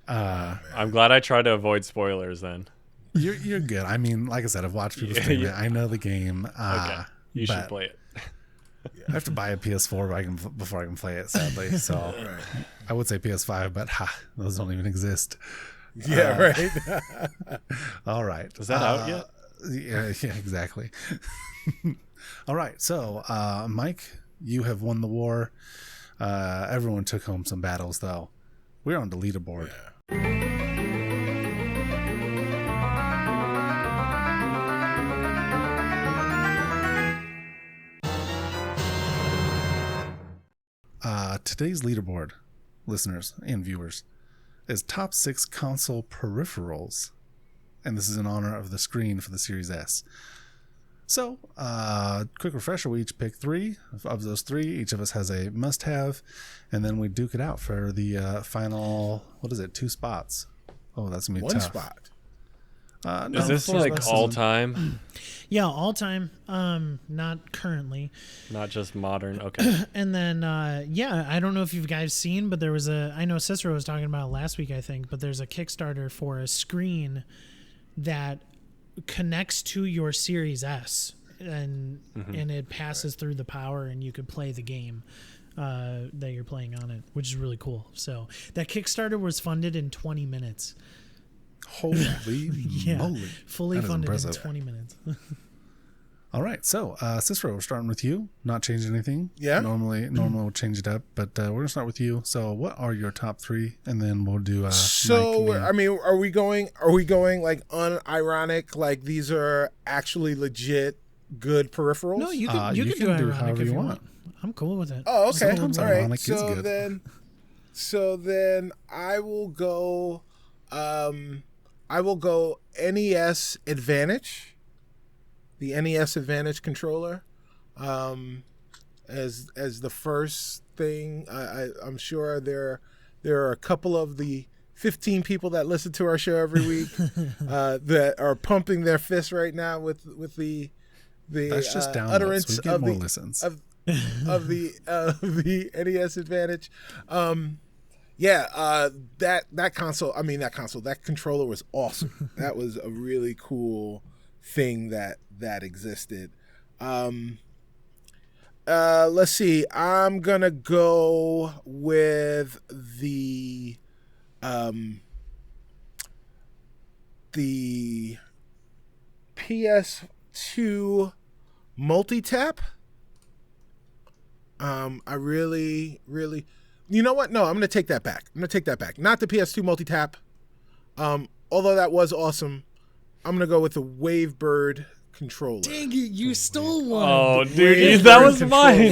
I'm glad I tried to avoid spoilers then. You're good. I mean, like I said, I've watched people stream it. I know the game. Okay, you should play it. I have to buy a PS4 before I can play it, sadly. So I would say PS5, but those don't even exist. Yeah, right. All right. Is that out yet? Yeah, exactly. All right. So, Mike, you have won the war. Everyone took home some battles, though. We're on the leaderboard. Today's leaderboard, listeners and viewers, is top 6 console peripherals. And this is in honor of the screen for the Series S. So, quick refresher, we each pick 3. Of those 3, each of us has a must-have, and then we duke it out for the final, 2 spots. Oh, that's going to be One tough. spot. No, Is this like all time? Yeah, all time. Not currently. Not just modern. Okay. And then, I don't know if you guys seen, but there was I know Cicero was talking about it last week, I think, but there's a Kickstarter for a screen that connects to your Series S, and it passes through the power, and you could play the game that you're playing on it, which is really cool. So that Kickstarter was funded in 20 minutes. Holy moly. Fully That is funded impressive. in 20 minutes. All right, so Cicero, we're starting with you. Not changing anything. Yeah. Normally we'll change it up, but we're gonna start with you. So, what are your top 3, and then we'll do. So, Mike, I mean, are we going like unironic? Like these are actually legit good peripherals? No, you can you do can do ironic however if you you want. want. I'm cool with it. Oh, okay. Sometimes All right. ironic is good. So then I will go. I will go NES Advantage. The NES Advantage controller, as the first thing. I'm sure there are a couple of the 15 people that listen to our show every week that are pumping their fists right now with the That's just downloads. utterance We get of more the listens. of the NES Advantage. That controller was awesome. That was a really cool thing that existed. Let's see. I'm gonna go with the PS2 multi-tap. I really, you know what? No, I'm going to take that back. Not the PS2 multi-tap. Although that was awesome. I'm going to go with the Wavebird controller. Dang it, you stole one. Oh, dude, that was mine.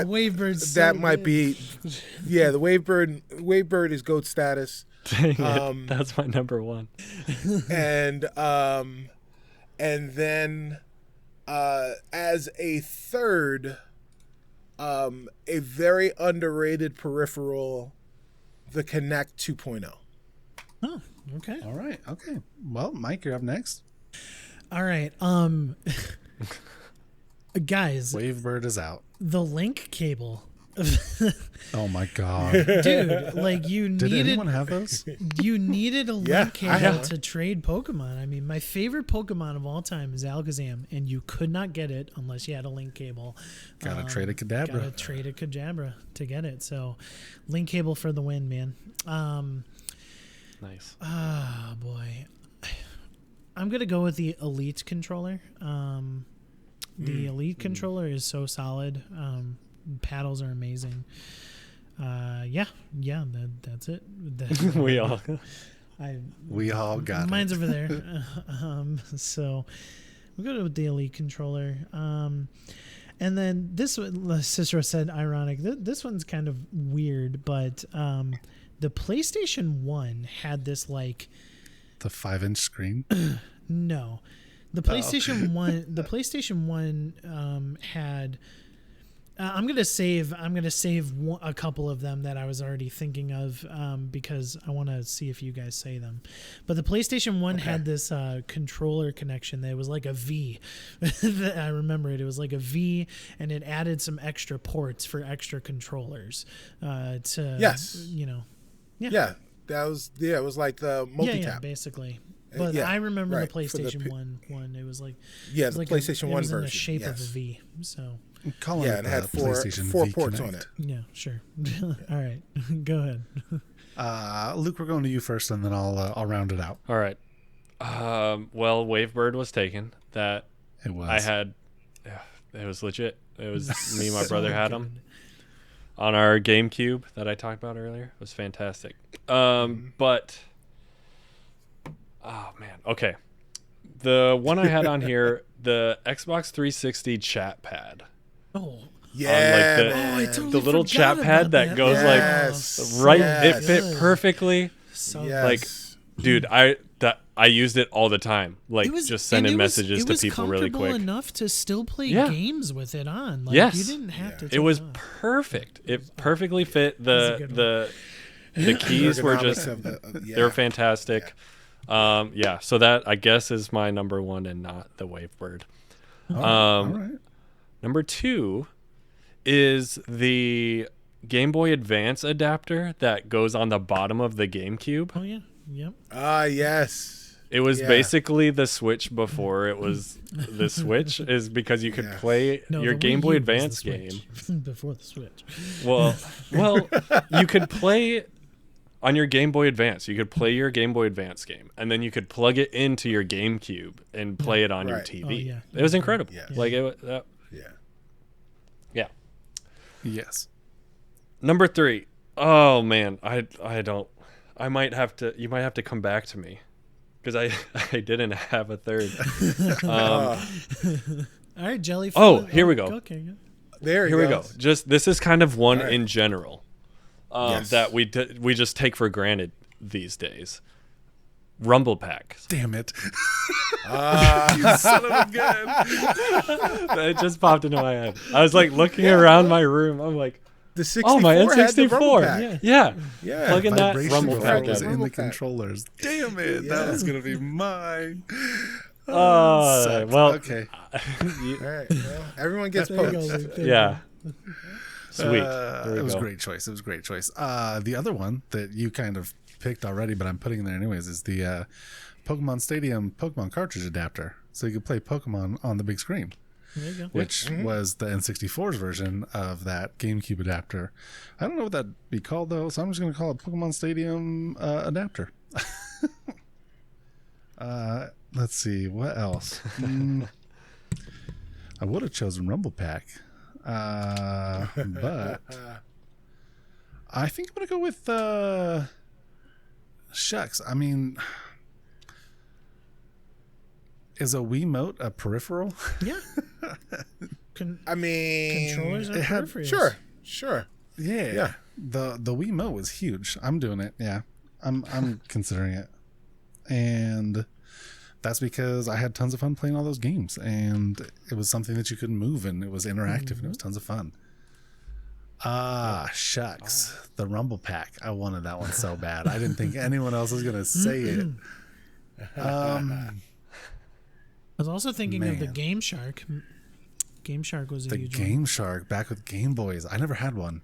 Wavebird's that so might good. be, yeah, the Wavebird is GOAT status. Dang it, that's my number 1. And then as a third, a very underrated peripheral, the Kinect 2.0. Oh, okay. All right. Okay. Well, Mike, you're up next. All right. Guys, Wavebird is out. the link cable. Oh my god. Dude, like Did anyone have those? you needed a Yeah, link I cable have. to trade Pokemon. I mean, my favorite Pokemon of all time is Alakazam, and you could not get it unless you had a link cable. Gotta trade a Kadabra. Gotta trade a Kadabra to get it. So, link cable for the win, man. Nice. Oh boy, I'm gonna go with the Elite controller. The Elite controller is so solid. Paddles are amazing. That's it. We all. We all got Mine's it. over there. So we'll go with the Elite controller. And then this one, Cicero said ironic. This one's kind of weird, but the PlayStation 1 had this like The 5-inch screen. no. The PlayStation One. The PlayStation One had. I'm gonna save a couple of them that I was already thinking of because I want to see if you guys say them. But the PlayStation One had this controller connection that was like a V. I remember it. It was like a V, and it added some extra ports for extra controllers. Yeah, that was it was like the multi-tap. Yeah, basically. But I remember the PlayStation One. It was like the PlayStation One version. It was in the shape of a V. So it had four ports on it. Yeah, sure. All right, go ahead. Luke, we're going to you first, and then I'll round it out. All right. Well, Wavebird was taken. That It was. I had. It was legit. It was me and my brother had them on our GameCube that I talked about earlier. It was fantastic. But oh man, okay. The one I had on here, the Xbox 360 chat pad. Oh. Yeah, on, like I totally the little forgot chat pad about that goes like it fit perfectly. So like, dude, I used it all the time, like just sending messages to people really quick. It was comfortable enough to still play games with it on. Like, yes, you didn't have to. It was perfect. It perfectly fit. The keys were just they were fantastic. So that I guess is my number one and not the Wavebird. All right. Number two is the Game Boy Advance adapter that goes on the bottom of the GameCube. Oh yeah, yep. Yes. It was basically the Switch before it was the Switch, is because you could play your Game Boy Advance game before the Switch. Well, you could play on your Game Boy Advance. You could play your Game Boy Advance game, and then you could plug it into your GameCube and play it on your TV. Oh, yeah. It was incredible. Yeah. Like it was. Yeah. Yes. Number 3. Oh man, I don't. I might have to. You might have to come back to me, because I didn't have a third. All right, Jelly. Here we go. Okay. Here we go. Just this is kind of one right. in general that we just take for granted these days. Rumble Pack. Damn it. You son of a gun. It just popped into my head. I was like looking around my room. I'm like, the 64 oh, my had the N64. Rumble Pack. Yeah. Yeah. Plug in that Vibration Rumble Pack. was in the Rumble Pack. controllers. Damn it. That was going to be mine. Well, okay. All right. Well, everyone gets There you go, poked. Luke. There you yeah. Sweet. It was a great choice. It was a great choice. The other one that you kind of picked already, but I'm putting in there anyways, is the Pokemon Stadium Pokemon cartridge adapter. So you could play Pokemon on the big screen. There you go. Which was the N64's version of that GameCube adapter. I don't know what that'd be called, though, so I'm just going to call it Pokemon Stadium adapter. Let's see, what else? I would have chosen Rumble Pack, but I think I'm going to go with shucks. I mean, is a Wiimote a peripheral? Yeah. I mean, Controllers are peripherals. Sure. Yeah. The Wiimote was huge. I'm doing it. Yeah. I'm considering it. And that's because I had tons of fun playing all those games, and it was something that you could move, and it was interactive, and it was tons of fun. Shucks. The Rumble Pack. I wanted that one so bad. I didn't think anyone else was going to say it. I was also thinking of the Man. Game Shark. Game Shark was a The huge Game Shark back with Game Boys. I never had one.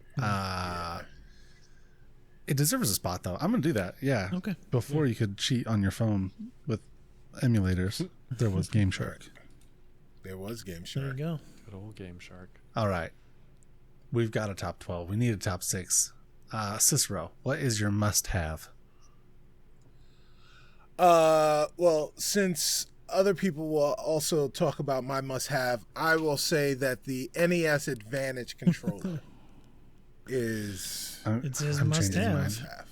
It deserves a spot, though. I'm going to do that. Yeah. Okay. Before you could cheat on your phone with emulators, there was Game Shark. There was Game one. There Shark. you go. Good old Game Shark. All right. We've got a top 12. We need a top 6. Cicero, what is your must-have? Well, since other people will also talk about my must-have, I will say that the NES Advantage controller is It's his I'm must-have. changing mine. must-have.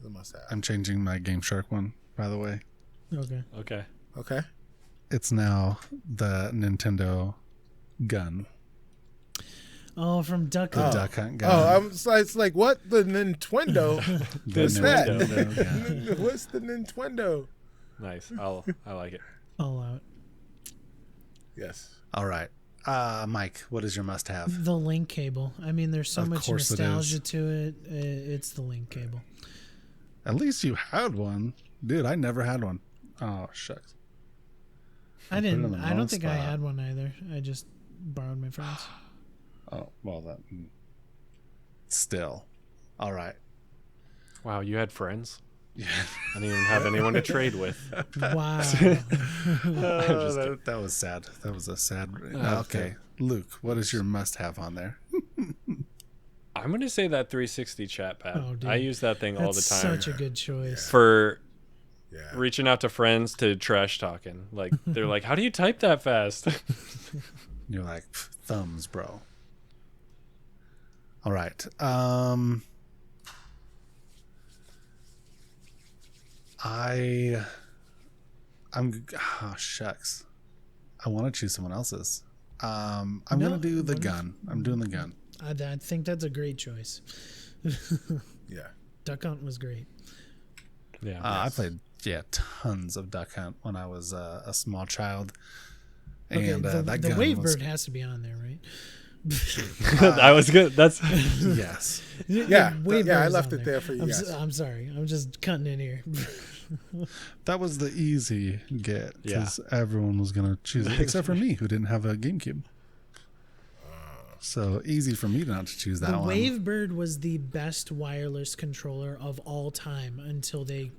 The must-have. I'm changing my Game Shark one, by the way. Okay. Okay. Okay. It's now the Nintendo gun. Oh, from Duck The Hunt. Duck Hunt gun. It's like what? The Nintendo? The What's that? Nintendo gun. What's the Nintendo? Nice. I like it. All out. Yes. All right. Mike, what is your must-have? The link cable. I mean, there's so Of much course it nostalgia is. to it. It's the link cable. At least you had one. Dude, I never had one. Oh, shucks. I put it in didn't. the I wrong don't think I spot. had one either. I just borrowed my friend's. Oh, well, that... Still. All right. Wow, you had friends? Yeah. I didn't even have anyone to trade with. Wow. That was sad. That was a sad... Okay. Okay. Luke, what is your must-have on there? I'm going to say that 360 chat pad. Oh, dude. I use that thing all the That's time such a good choice. for Yeah. reaching out to friends to trash talking. Like, they're like, how do you type that fast? You're like, thumbs, bro. All right. Oh, shucks. I want to choose someone else's. I'm No, gonna do the what is- gun. I'm doing the gun. I think that's a great choice. Yeah. Duck Hunt was great. Yeah. I played tons of Duck Hunt when I was a small child, Okay, and the that gun Wave was Bird has to be on there, right? I was good. That's yes. Yeah. Wave Yeah, I Bird's left on it there for you I'm, guys. I'm sorry. I'm just cutting in here. That was the easy get Yeah. because everyone was gonna choose it except for me who didn't have a GameCube. So easy for me not to choose that The one. Wave Bird was the best wireless controller of all time until they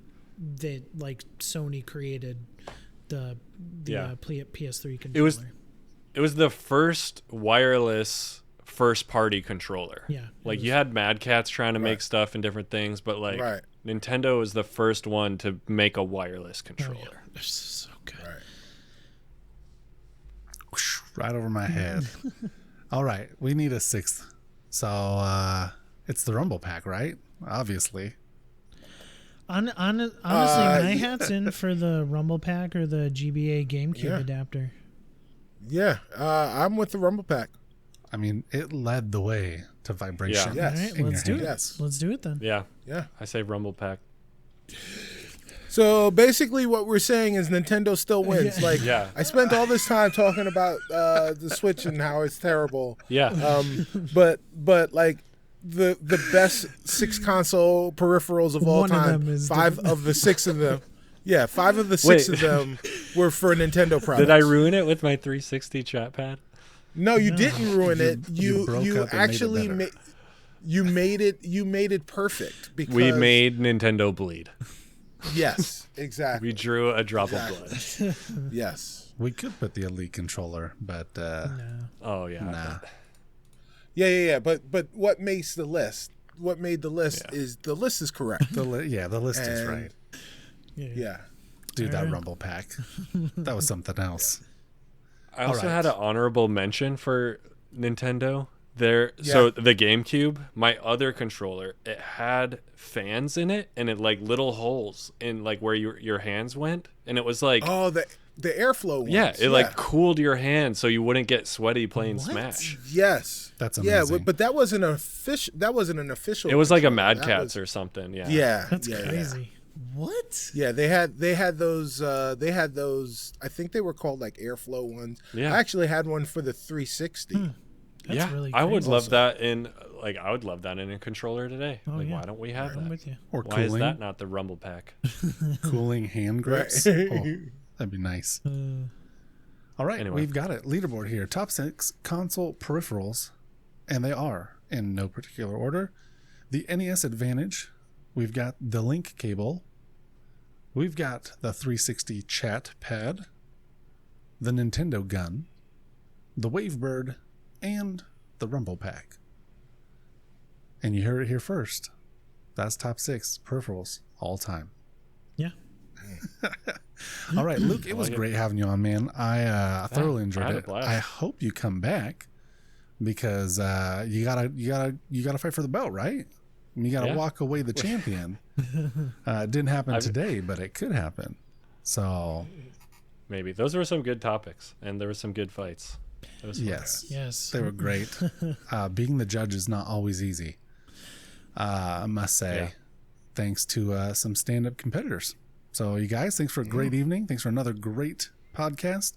like Sony created the Yeah. PS3 controller. it was the first wireless first party controller. Yeah, Like it you had Mad Cats trying to make Right. stuff and different things, but like Right. Nintendo was the first one to make a wireless Oh, controller. yeah. They're so good. Right. Whoosh, right over my head. All right, we need a sixth. So it's the Rumble Pack, right? Obviously. Honestly, my hat's in for the Rumble Pack or the GBA GameCube Yeah. adapter. Yeah. I'm with the Rumble Pack. I mean, it led the way to vibration. Yeah. Yes. All right, in let's your do it. hands. Yes. Let's do it then. Yeah, Yeah. I say Rumble Pack. So basically, what we're saying is Nintendo still wins. Yeah. Like, Yeah. I spent all this time talking about the Switch and how it's terrible. Yeah. But like the best 6 console peripherals of all One of time. them is 5 of the 6 of them. Yeah, 5 of the 6 Wait. of them were for Nintendo products. Did I ruin it with my 360 chat pad? No, you didn't ruin it. you broke You up and made it actually better. you made it perfect because We made Nintendo bleed. yes, exactly. We drew a drop of blood. Yes. We could put the Elite controller, but No. Oh yeah. nah. Yeah. But what makes the list? What made the list Yeah. is the list is correct. The list is And- right. Yeah. Dude, that Alright. Rumble Pack. That was something else. I also Alright. had an honorable mention for Nintendo. So the GameCube, my other controller, it had fans in it and it like little holes in like where your hands went, and it was like Oh, the airflow ones. yeah, it like cooled your hands so you wouldn't get sweaty playing What? Smash. Yes. That's Yeah, amazing. but that wasn't official. That wasn't an official. It was like a controller. Mad That Cats was- or something. Yeah. Yeah. That's yeah, crazy. What? Yeah, they had those. They had those. I think they were called like airflow ones. Yeah. I actually had one for the 360. That's yeah, really I would crazy. love that in a controller today. Oh, like, yeah. why don't we have I'm that? with you. or Why is cooling, that not the Rumble Pack? cooling hand grips. Right. Oh, that'd be nice. All right, Anyway. we've got it. Leaderboard here. Top 6 console peripherals, and they are in no particular order. The NES Advantage. We've got the Link cable. We've got the 360 chat pad. The Nintendo gun. The Wavebird, and the Rumble Pack. And you heard it here first. That's top 6 peripherals all time. Yeah. All right, Luke, it was like it. great having you on, man. I thoroughly enjoyed had a it. blast. I hope you come back because you gotta fight for the belt, right? You gotta Yeah. walk away the champion. It didn't happen today, but it could happen. So Maybe those were some good topics, and there were some good fights. It was fun. yes, Yes. they were great. Being the judge is not always easy. I must say, Yeah. thanks to some stand-up competitors. So you guys, thanks for a great evening. Thanks for another great podcast.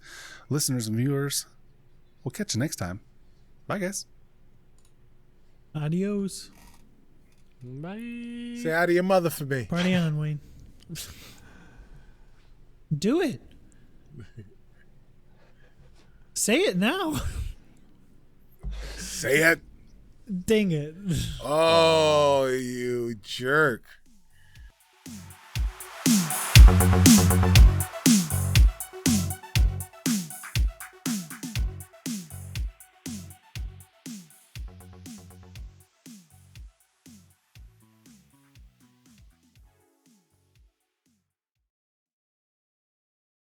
Listeners and viewers, we'll catch you next time. Bye, guys. Adios. Bye. Say hi to your mother for me. Party on, Wayne. Do it. Say it now. Say it. Dang it. Oh, you jerk.